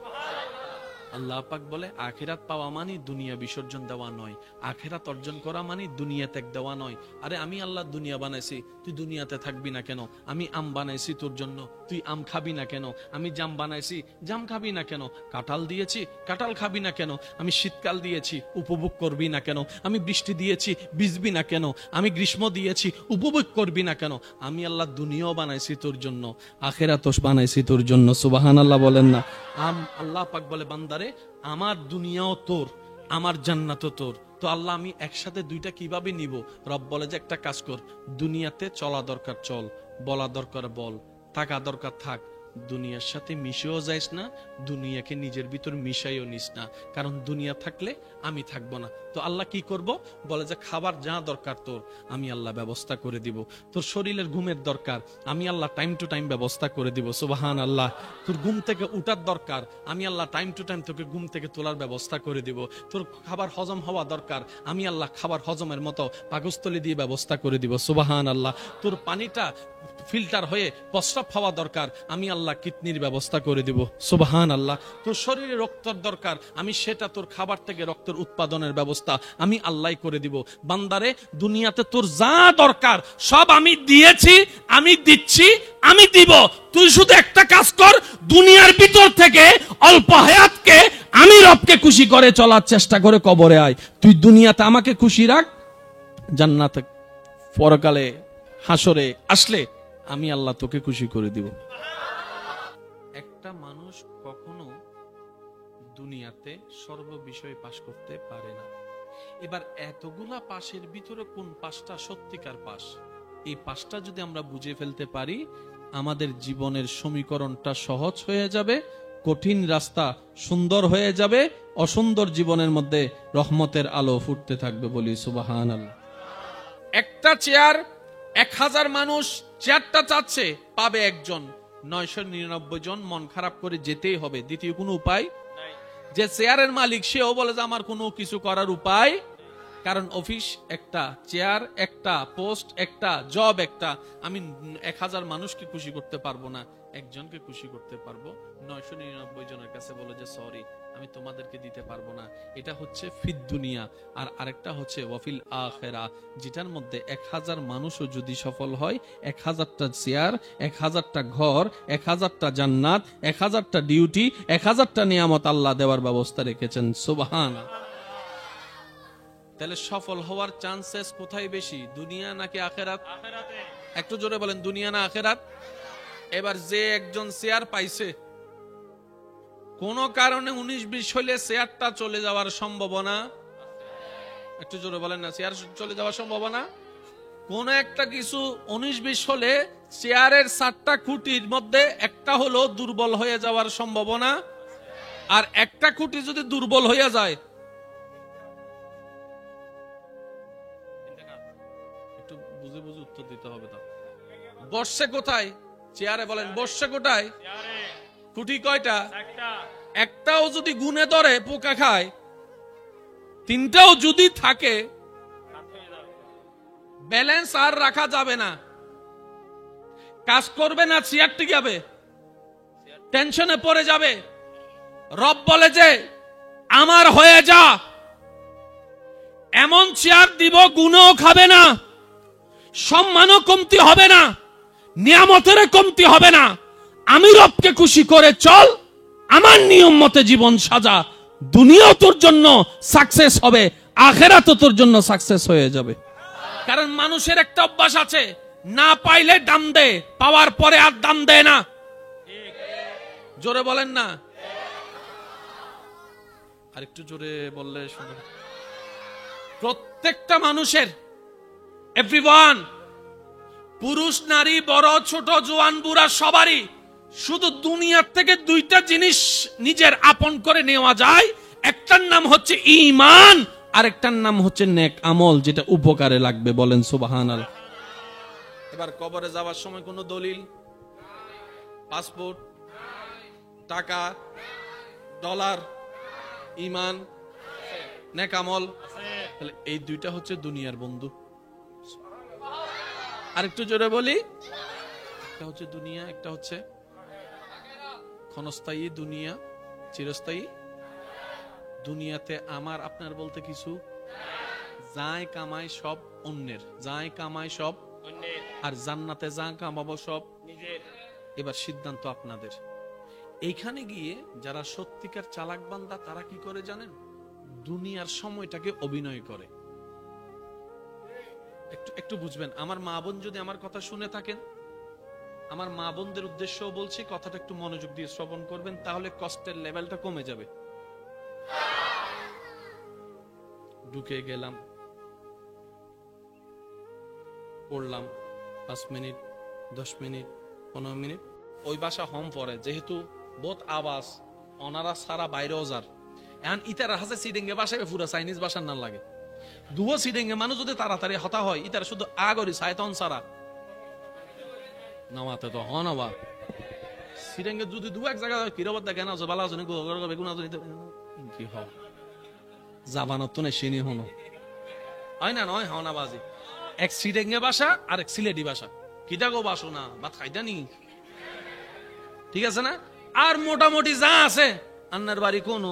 S1: আল্লাহ পাক বলে আখিরাত পাওয়া মানে দুনিয়া বিসর্জন দেওয়া নয়, আখিরাত অর্জন করা মানে দুনিয়া ত্যাগ দেওয়া নয়। আরে আমি আল্লাহ দুনিয়া বানাইছি, তুই দুনিয়াতে থাকবি না কেন? আমি আম বানাইছি তোর জন্য, তুই আম খাবি না কেন? আমি জাম বানাইছি, জাম খাবি না কেন? কাঁঠাল দিয়েছি, কাঁঠাল খাবি না কেন? আমি শীতকাল দিয়েছি, উপভোগ করবি না কেন? আমি বৃষ্টি দিয়েছি, ভিজবি না কেন? আমি গ্রীষ্ম দিয়েছি, উপভোগ করবি না কেন? আমি আল্লাহ দুনিয়াও বানাইছি তোর জন্য, আখিরাতও বানাইছি তোর জন্য। সুবহানাল্লাহ বলেন না? আল্লাহ পাক বলে বান্দারে আমার দুনিয়াও তোর, আমার জান্নাতও তোর। তো আল্লাহ আমি একসাথে দুইটা কিভাবে নিব? রব বলে যে একটা কাজ কর, দুনিয়াতে চলা দরকার চল, বলা দরকার বল, থাকা দরকার থাক, দুনিয়ার সাথে মিশেও যাইস না, দুনিয়াকে নিজের ভিতর মিশাইও নিস না, কারণ দুনিয়া থাকলে আমি থাকবো না। তো আল্লাহ কি করব? বলে যে খাবার যা দরকার তোর আমি আল্লাহ ব্যবস্থা করে দিব, তোর শরীরের ঘুমের দরকার আমি আল্লাহ টাইম টু টাইম ব্যবস্থা করে দিব। সুবহান আল্লাহ। তোর ঘুম থেকে উঠার দরকার আমি আল্লাহ টাইম টু টাইম তোকে ঘুম থেকে তোলার ব্যবস্থা করে দিব। তোর খাবার হজম হওয়া দরকার আমি আল্লাহ খাবার হজমের মতো পাকস্থলী দিয়ে ব্যবস্থা করে দিব। সুবহান আল্লাহ। তোর পানিটা ফিল্টার হয়ে প্রস্রাব হওয়া দরকার আমি আল্লাহ কিডনির ব্যবস্থা করে দিব। সুবহান আল্লাহ। তোর শরীরে রক্তের দরকার আমি সেটা তোর খাবার থেকে রক্তের উৎপাদনের ব্যবস্থা আমি আল্লাহ করে দিব। বান্দারে দুনিয়াতে তোর যা দরকার সব আমি দিয়েছি, আমি দিচ্ছি, আমি দিব। তুই শুধু একটা কাজ কর, দুনিয়ার ভিতর থেকে অল্প হায়াতকে আমি রবকে খুশি করে চলার চেষ্টা করে কবরে আয়। তুই দুনিয়াতে আমাকে খুশি রাখ, জান্নাতে পরকালে হাসরে আসলে আমি আল্লাহ তোকে খুশি করে দিব। একটা মানুষ কখনো দুনিয়াতে সর্ব বিষয়ে পাশ করতে পারে না। এবার এতগুলা পাশের ভিতরে কোন পাশটা সত্যিকার পাশ, এই পাশটা যদি আমরা বুঝে ফেলতে পারি আমাদের জীবনের সমীকরণটা সহজ হয়ে যাবে, কঠিন রাস্তা সুন্দর হয়ে যাবে, অসুন্দর জীবনের মধ্যে রহমতের আলো ফুটতে থাকবে। বলি সুবহানাল্লাহ। একটা চেয়ার 1000 মানুষ চেয়ারটা চাচ্ছে, পাবে একজন, 999 জন মন খারাপ করে যেতেই হবে, দ্বিতীয় কোনো উপায় নাই। যে চেয়ারের মালিক সেও বলে যে আমার কোনো কিছু করার উপায়, কারণ অফিস একটা, চেয়ার একটা, পোস্ট একটা, জব একটা, আমি 1000 মানুষকে খুশি করতে পারবো না, একজনকে খুশি করতে পারবো। 999 জনের কাছে বলে যে সরি আমি তোমাদেরকে দিতে পারবো না। এটা হচ্ছে ফিদ দুনিয়া। আর আরেকটা হচ্ছে ওয়াফিল আখিরা, যেটার মধ্যে 1000 মানুষও যদি সফল হয়, 1000টা চেয়ার, 1000টা ঘর, 1000টা জান্নাত, 1000টা ডিউটি, 1000টা নিয়ামত আল্লাহ দেওয়ার ব্যবস্থা রেখেছেন। সুবহানাল্লাহ। তাহলে সফল হওয়ার চান্সেস কোথায় বেশি, দুনিয়া নাকি আখিরাত? একটু জোরে বলেন, দুনিয়া না আখিরাত? এবার যে একজন চেয়ার পাইছে, কোন কারণে 19-20 হইলে চেয়ারটা চলে যাওয়ার সম্ভাবনা, একটু জোরে বলেন না, চেয়ার চলে যাওয়ার সম্ভাবনা। কোন একটা কিছু 19-20 হলে চেয়ারের 4টা খুঁটির মধ্যে একটা হলো দুর্বল হয়ে যাওয়ার সম্ভাবনা, আর একটা খুঁটি যদি দুর্বল হয়ে যায়, একটু বুঝে বুঝে উত্তর দিতে হবে। তো বসছে কোথায়? চেয়ারে। বলেন বসছে কোথায়? খুঁটি কয়টা? একটাও যদি গুনে ধরে পোকা খায়, 3টাও যদি থাকে, ব্যালেন্স আর রাখা যাবে না, কাজ করবে না, চেয়ার টিকাবে, টেনশনে পড়ে যাবে। রব বলে যে আমার হয়ে যা, এমন চেয়ার দিব গুণও খাবে না, সম্মানও কমতি হবে না, নিয়ামতের কমতি হবে না। আমি রবকে খুশি করে চল, আমার নিয়ম মতে জীবন সাজা, দুনিয়াও তোর জন্য সাকসেস হবে, আখিরাতও তোর জন্য সাকসেস হয়ে যাবে। কারণ মানুষের একটা অভ্যাস আছে, না পাইলে দাম দেয়, পাওয়ার পরে আর দাম দেয় না। জোরে বলেন না, আরেকটু জোরে বললে শুনুন। প্রত্যেকটা মানুষের, এভরিওয়ান, পুরুষ নারী বড় ছোট জওয়ান বুড়া সবারই শুধু দুনিয়ার থেকে 2টা জিনিস নিজের আপন করে নেওয়া যায়। একটার নাম হচ্ছে ঈমান, আরেকটার নাম হচ্ছে নেক আমল, যেটা উপকারে লাগবে। বলেন সুবহানাল্লাহ। এবার কবরে যাওয়ার সময় কোনো দলিল, পাসপোর্ট, টাকা, ডলার, ঈমান, নেক আমল, তাহলে এই 2টা হচ্ছে দুনিয়ার বন্ধু। আরেকটু জোরে বলি, একটা হচ্ছে দুনিয়া, একটা হচ্ছে ক্ষণস্থায়ী দুনিয়া, চিরস্থায়ী দুনিয়াতে আমার আপনার বলতে কিছু, যাই কামাই সব অন্যের, যাই কামাই সব অন্যের, আর জান্নাতে যা কামাবো সব নিজের। এবার সিদ্ধান্ত আপনাদের। এইখানে গিয়ে যারা সত্যিকার চালাক বান্দা তারা কি করে জানেন? দুনিয়ার সময়টাকে অভিনয় করে। একটু একটু বুঝবেন। আমার মা বোন যদি আমার কথা শুনে থাকেন, আমার মা বোনদের উদ্দেশ্যও বলছি, কথাটা একটু মনোযোগ দিয়ে শ্রবণ করবেন, তাহলে কষ্টের লেভেলটা কমে যাবে। ঢুকে গেলাম, পড়লাম 5 মিনিট, 10 মিনিট, 15 মিনিট, ওই বাসা হম পরে, যেহেতু বোধ আওয়াজ অনারা সারা বাইরেও যার, এখন ইতার হাসে সিডেঙ্গে বাসায় পুরা চাইনিজ বাসার না লাগে। দুও সিডেঙ্গে মানুষ যদি তাড়াতাড়ি হতা হয়, ইতার শুধু আগরি সাইতন সারা নামাতে তো হন আবার সিডেঙ্গে যদি দু এক জায়গা কিরবত দেখে না বালা জনে বেগুন কি হয় জাবানত তো নেই হনো হয় না, নয় হনা বাজি। এক সিডেঙ্গে বাসা আর এক সিলেটি বাসা, কিটা গো বাসো না ভাত খাইতা নি, ঠিক আছে না? আর মোটামুটি যা আছে, আন্নার বাড়ি কোনো,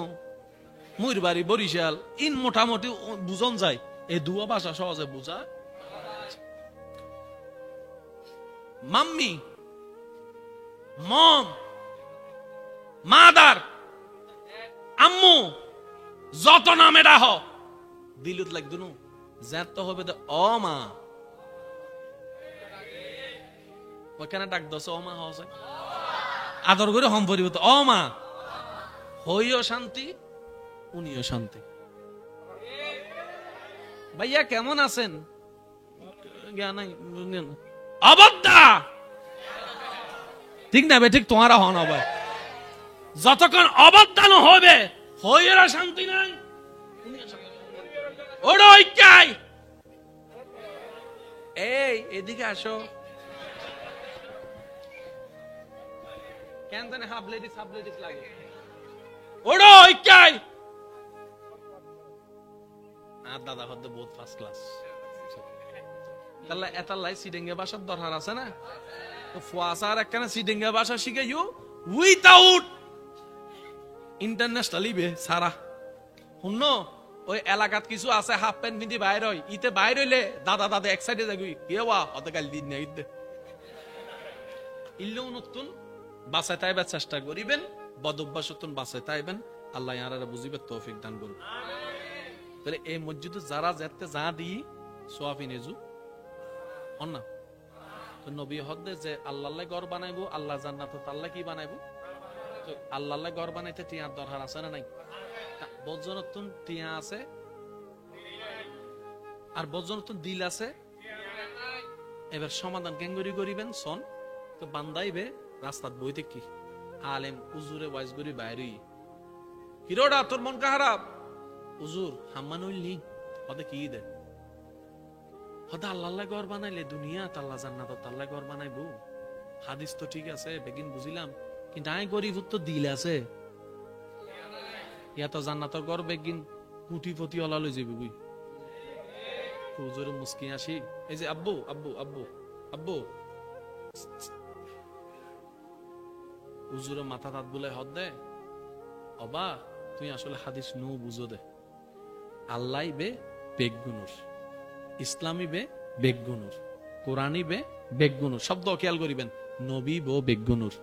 S1: মুইর বাড়ি বরিশাল, ইন মোটামুটি বুঝন যায়। এই দুয়া ভাষা সহজে বুঝা। মাম্মি, মম, মাদার, আম্মু, যত নাম এটা হ দিলুত লাগতো নু তো হবে অ মা, ওখানে ডাক দশ অ মা হওয়া আদর করে হম পরিবর্তন অ মা, হইও শান্তি, উনিও শান্তি। ভাইয়া কেমন আছেন? অবদ্ধা ঠিক না? ঠিক তোমারা হন হবে। যতক্ষণ অবদান হবে হইয়েরা শান্তি নাই। এই এদিকে আসো। কেন জানে হাফ লেডিস লাগে। ওড়ো ঐক্যাই আর দাদা হদ্দে বহুত ফার্স্ট ক্লাস। তাহলে এটার লাই সিডেঙ্গে ভাষার দরকার আছে না? তো ফুয়াসার একখানে সিডেঙ্গে ভাষা শিখাইও উইথাউট ইন্টারন্যাশনালি বে সারা। শুন ওই এলাকাত কিছু আছে হাফ প্যান্ট পিন্ধি বাইর হয়, ইতে বাইর হইলে দাদা দাদা এক সাইডে যাবি কেওয়া হতে গাল দিন না ইতে ইল্লেও নতুন বাঁচায় তাইবার চেষ্টা করিবেন, বদ অভ্যাস বাঁচায় তাইবেন। আল্লাহ ইয়ারা বুঝিবে তৌফিক দান করুন। তাহলে এই মসজিদে যারা যেতে যা দিই সোয়াফি নেজু অন না তো নবী হদ্দে যে আল্লাহ ঘর বানাইবো, আল্লাহ জান্নাত আল্লাহ কি বানাইবো? তো আল্লাহ ঘর বানাইতে টিয়ার দরকার আছে না নাই? বজ্রনতুন টিয়া আছে আর বজ্রনতুন দিল আছে। এবার সমাধান কেঙ্গুরি করিবেন সন তো বান্দাইবে রাস্তাত বইতে কি আলেম উজুরে ওয়াইজ করি বাইরে হিরোডা তোর মন খারাপ উজুর হাম্মান হইলি হতে কি দে হতে আল্লাহ ঘর বানাইলে দুনিয়া তাল্লা জান্নাত তাল্লা ঘর বানাইবো। হাদিস তো ঠিক আছে বেগিন বুঝিলাম, কিন্তু আই গরিব তো দিল আছে ইয়া তো জান্নাতর ঘর বেগিন কুটিপতি অলা লই যাবি বুই হুজুর মুস্কি আসি এই যে আব্বু আব্বু আব্বু আব্বু হুজুর মাথা তাত বলে হদ দে অবা তুই আসলে হাদিস নু বুঝো দে। আল্লাহ বে বেগুনুর, ইসলামী বে বেগুনুর, কোরআনী বে বেগুনুর। শব্দ খেয়াল করিবেন, নবী বো বেগুনুর,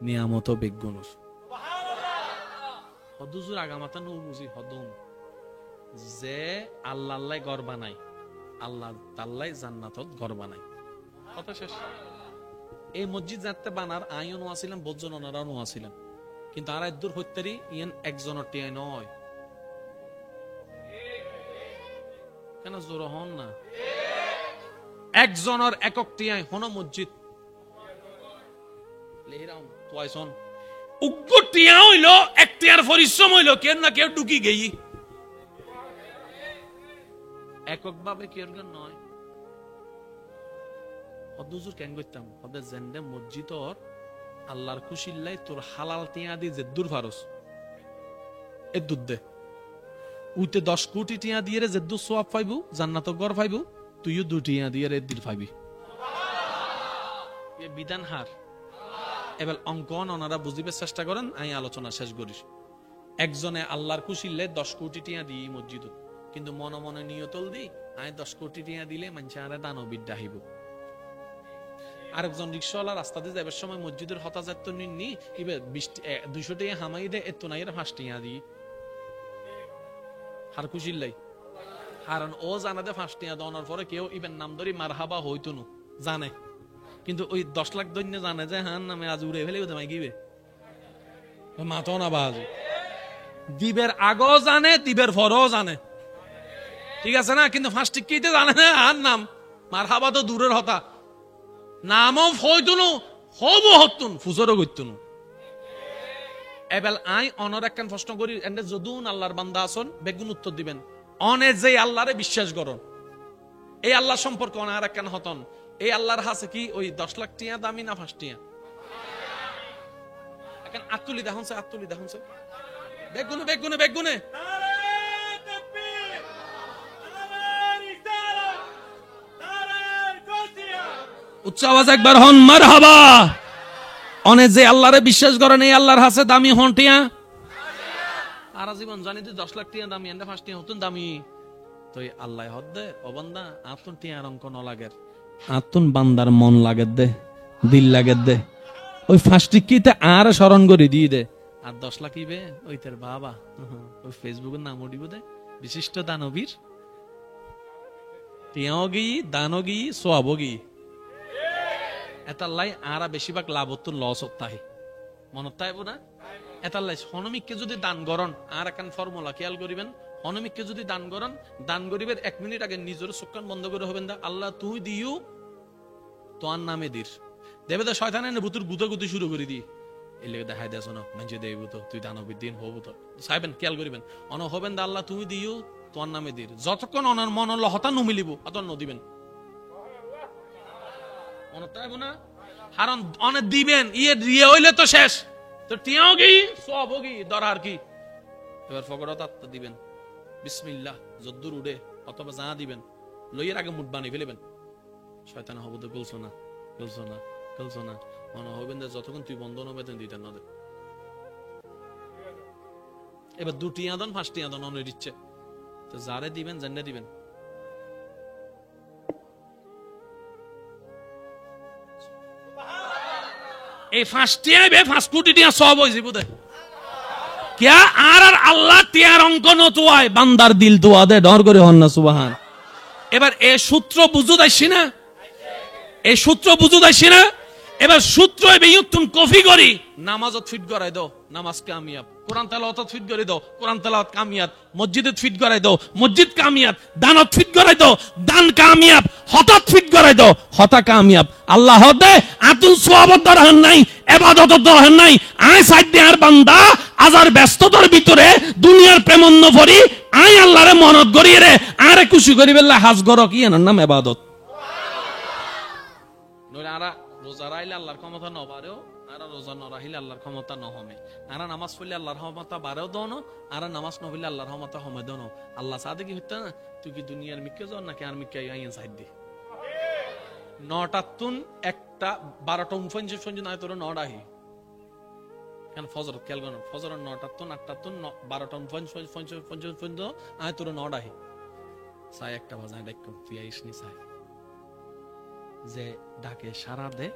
S1: নিয়ামত বেগুনুর। হদুজুর আগামাতা নু বুঝি হদম যে আল্লাহ আল্লাহ ঘর বানাই, আল্লাহ তাল্লাই জান্নাতত ঘর বানাই। কথা শেষ। এই মসজিদ যাতে বানার আইও নোয়াছিলাম, বজ্জন ওনারাও নোয়াছিলাম, কিন্তু আর দূর হইতারি ইয়েন একজনের টিয়াই নয়। কেন জোর হন না? একজনের একক টিয়াই হন মসজিদ লেহিরাম তোয়াইছন উগ্র টিয়া হইল এক টিয়ার পরিশ্রম হইল কেন না কেউ ঢুকি গেই একক ভাবে কেউ নয়। হদুজুর কেন করতাম হদে জেন্ডে মসজিদর আল্লাহর খুশিল্লাই তোর হালাল টিয়া দি যে দূর ফারস এ দুধ দে উইতে 10 কোটি টিয়া দিয়ে রে যে দু সোয়াব পাইবু জান্নাতর ঘর পাইবু, তুইও 2 টিয়া দিয়ে রে দিল পাইবি। এ বিধান হার। এবার অঙ্কন ওনারা বুঝিবে চেষ্টা করেন, আমি আলোচনা শেষ করিস। একজনে আল্লাহর খুশিলে 10 কোটি টিয়া দিই মসজিদ, কিন্তু মনে মনে নিয়তল দি আয় 10 কোটি টিয়া দিলে মানুষ আরে দানবীর ডাহিব। আরেকজন রিক্সাওয়ালা রাস্তা দিয়ে যাবার সময় মসজিদের হতাজাত নিননি ইবে 200 টাকা হামাই দে এত নাই 5 টিয়া দিই হার খুশিল্লাই। কারণ ও জানা দে 5 টিয়া দেওয়ার পরে কেউ ইবেন নাম ধরি মারহাবা হইতো না জানে, কিন্তু ওই 10 লাখ দৈন্য জানে যে হান নামে আজ উড়ে ফেলে ওদের গিবে মাতো না বাজ দিবের আগও জানে দিবের পরও জানে, ঠিক আছে না? কিন্তু 5 টিকিতে জানে না হার নাম মারহাবা তো দূরের হতা, নামও হইতুন হব হতুন ফুসরও করতুন। এবেল আই অনর একখান প্রশ্ন করি, এন্ডে যদুন আল্লাহর বান্দা আসন বেগুন উত্তর দিবেন। অনে যে আল্লাহরে বিশ্বাস করন, এই আল্লাহ সম্পর্কে অনার একখান হতন, এই আল্লাহর হাসে কি ওই 10 লাখ টিয়া দামি না 5 টিয়া? এখন আত্তুলি দেখুন সে, আত্তুলি দেখুন সে, বেগুনে বেগুনে বেগুনে উচ্চ আওয়াজ একবার হন মারহাবা। অনে যে আল্লাহরে বিশ্বাস করেন এই আল্লাহর হাসে দামি হন টিয়া। আর জীবন জানি তুই 10 লাখ টিয়া দামি এন্ডা 5 টিয়া হতুন দামি, তো আল্লাহ হদ দে ও বান্দা আতুন টিয়ার অঙ্ক ন লাগের, আতুন বান্দার মন লাগে দে, দিল লাগে দে, ওই 5 টিকিতে আর স্মরণ করে দিয়ে দে। আর 10 লাখ ইবে ওই তোর বাবা ওই ফেসবুকের নাম উঠিব দে বিশিষ্ট দানবীর টিয়াওগি দানগি সোয়াবগি এতাল্লাই আরা বেশিরভাগ লাভ হতো লস হতাই মনত তাইব না। এতাল্লাই হনমিককে যদি দান করন আর একখান ফর্মুলা খেয়াল করিবেন, হনমিককে যদি দান করন, দান করিবেন 1 মিনিট আগে নিজের চোখান বন্ধ করে হবেন দা আল্লাহ তুই দিও তোর নামে দির দেবে তো শয়তান এনে ভুতুর গুতাগুতি শুরু করে দি এই লেগে দেখাই দেছ না মানুষ দেব তো তুই দানবীর দিন হবো তো সাইবেন খেয়াল করিবেন অন হবেন দা আল্লাহ তুই দিও তোর নামে দির যতক্ষণ অনর মন হতা নমিলিব অত নদিবেন মনত তাইব না। কারণ অনেক দিবেন ইয়ে দিয়ে হইলে তো শেষ, তো টিয়াও কি সব কি দরকার কি এবার ফকরত আত্মা দিবেন বিসমিল্লাহ যদ্দুর উড়ে অথবা যা দিবেন লইয়ের আগে মুঠ বানিয়ে ফেলেবেন। শয়তান হবো তো গলছো না গলছো না গলছো না মনে হবেন যে যতক্ষণ তুই বন্ধ নবেন দিতেন না দে। এবার 2 টিয়া দন 5 টিয়া দন অনের ইচ্ছে, তো যারে দিবেন জান্নে দিবেন। এই 5 টিয়া 5 কোটি টিয়া সব হয়ে যাবো দে क्या আর আল্লাহ টিয়ার অঙ্ক নতুয়ায় বান্দার দিল দোয়া দে ডর করে হন না সুবহান। এবার এই সূত্র বুঝু দাইছি না, এই সূত্র বুঝু দাইছি না। এবার সূত্র তুমি কফি করি নামাজত ফিট করাই দাও নামাজ কামিয়াব, কোরআন তেলাওয়াত ফিট করে দাও কোরআন তেলাওয়াত কামিয়াব, মসজিদে ফিট করাই দাও মসজিদ কামিয়াব, দানত ফিট করাই দাও দান কামিয়াব, হঠাৎ ফিট করাই দাও হতা কামিয়াব। আল্লাহ দে আতুন সওয়াবত দরকার নাই, ইবাদত দরকার নাই। আয় সাইড আর বান্দা আজার ব্যস্ততার ভিতরে দুনিয়ার প্রেমন্ন ভরি আয় আল্লাহরে মনত করিয়ে রে আরে খুশি করি বেলা হাজ গর কি এনার নাম ইবাদত। নইলে আরা রোজা রাইলে আল্লাহর ক্ষমতা ন বাড়েও, আর রোজা ন রাহিলে আল্লাহর ক্ষমতা ন হমে। আর নামাজ পড়লে আল্লাহর ক্ষমতা বাড়েও দনো, আর নামাজ ন পড়লে আল্লাহর ক্ষমতা হমে দনো। আল্লাহ সাথে কি হইতো না তুই কি দুনিয়ার মিক্কে যাও নাকি আর মিক্কে আইন সাইড দি 9টা তুন একটা 12টা 49 নাই তোর 9টাহি কেন ফজর খেয়াল করো ফজর 9টা তুন 8টা তুন 12টা 49 আয় তোর 9টাহি চাই একটা বাজায় ডাক তুই আইসনি চাই যে ডাকে সারা দে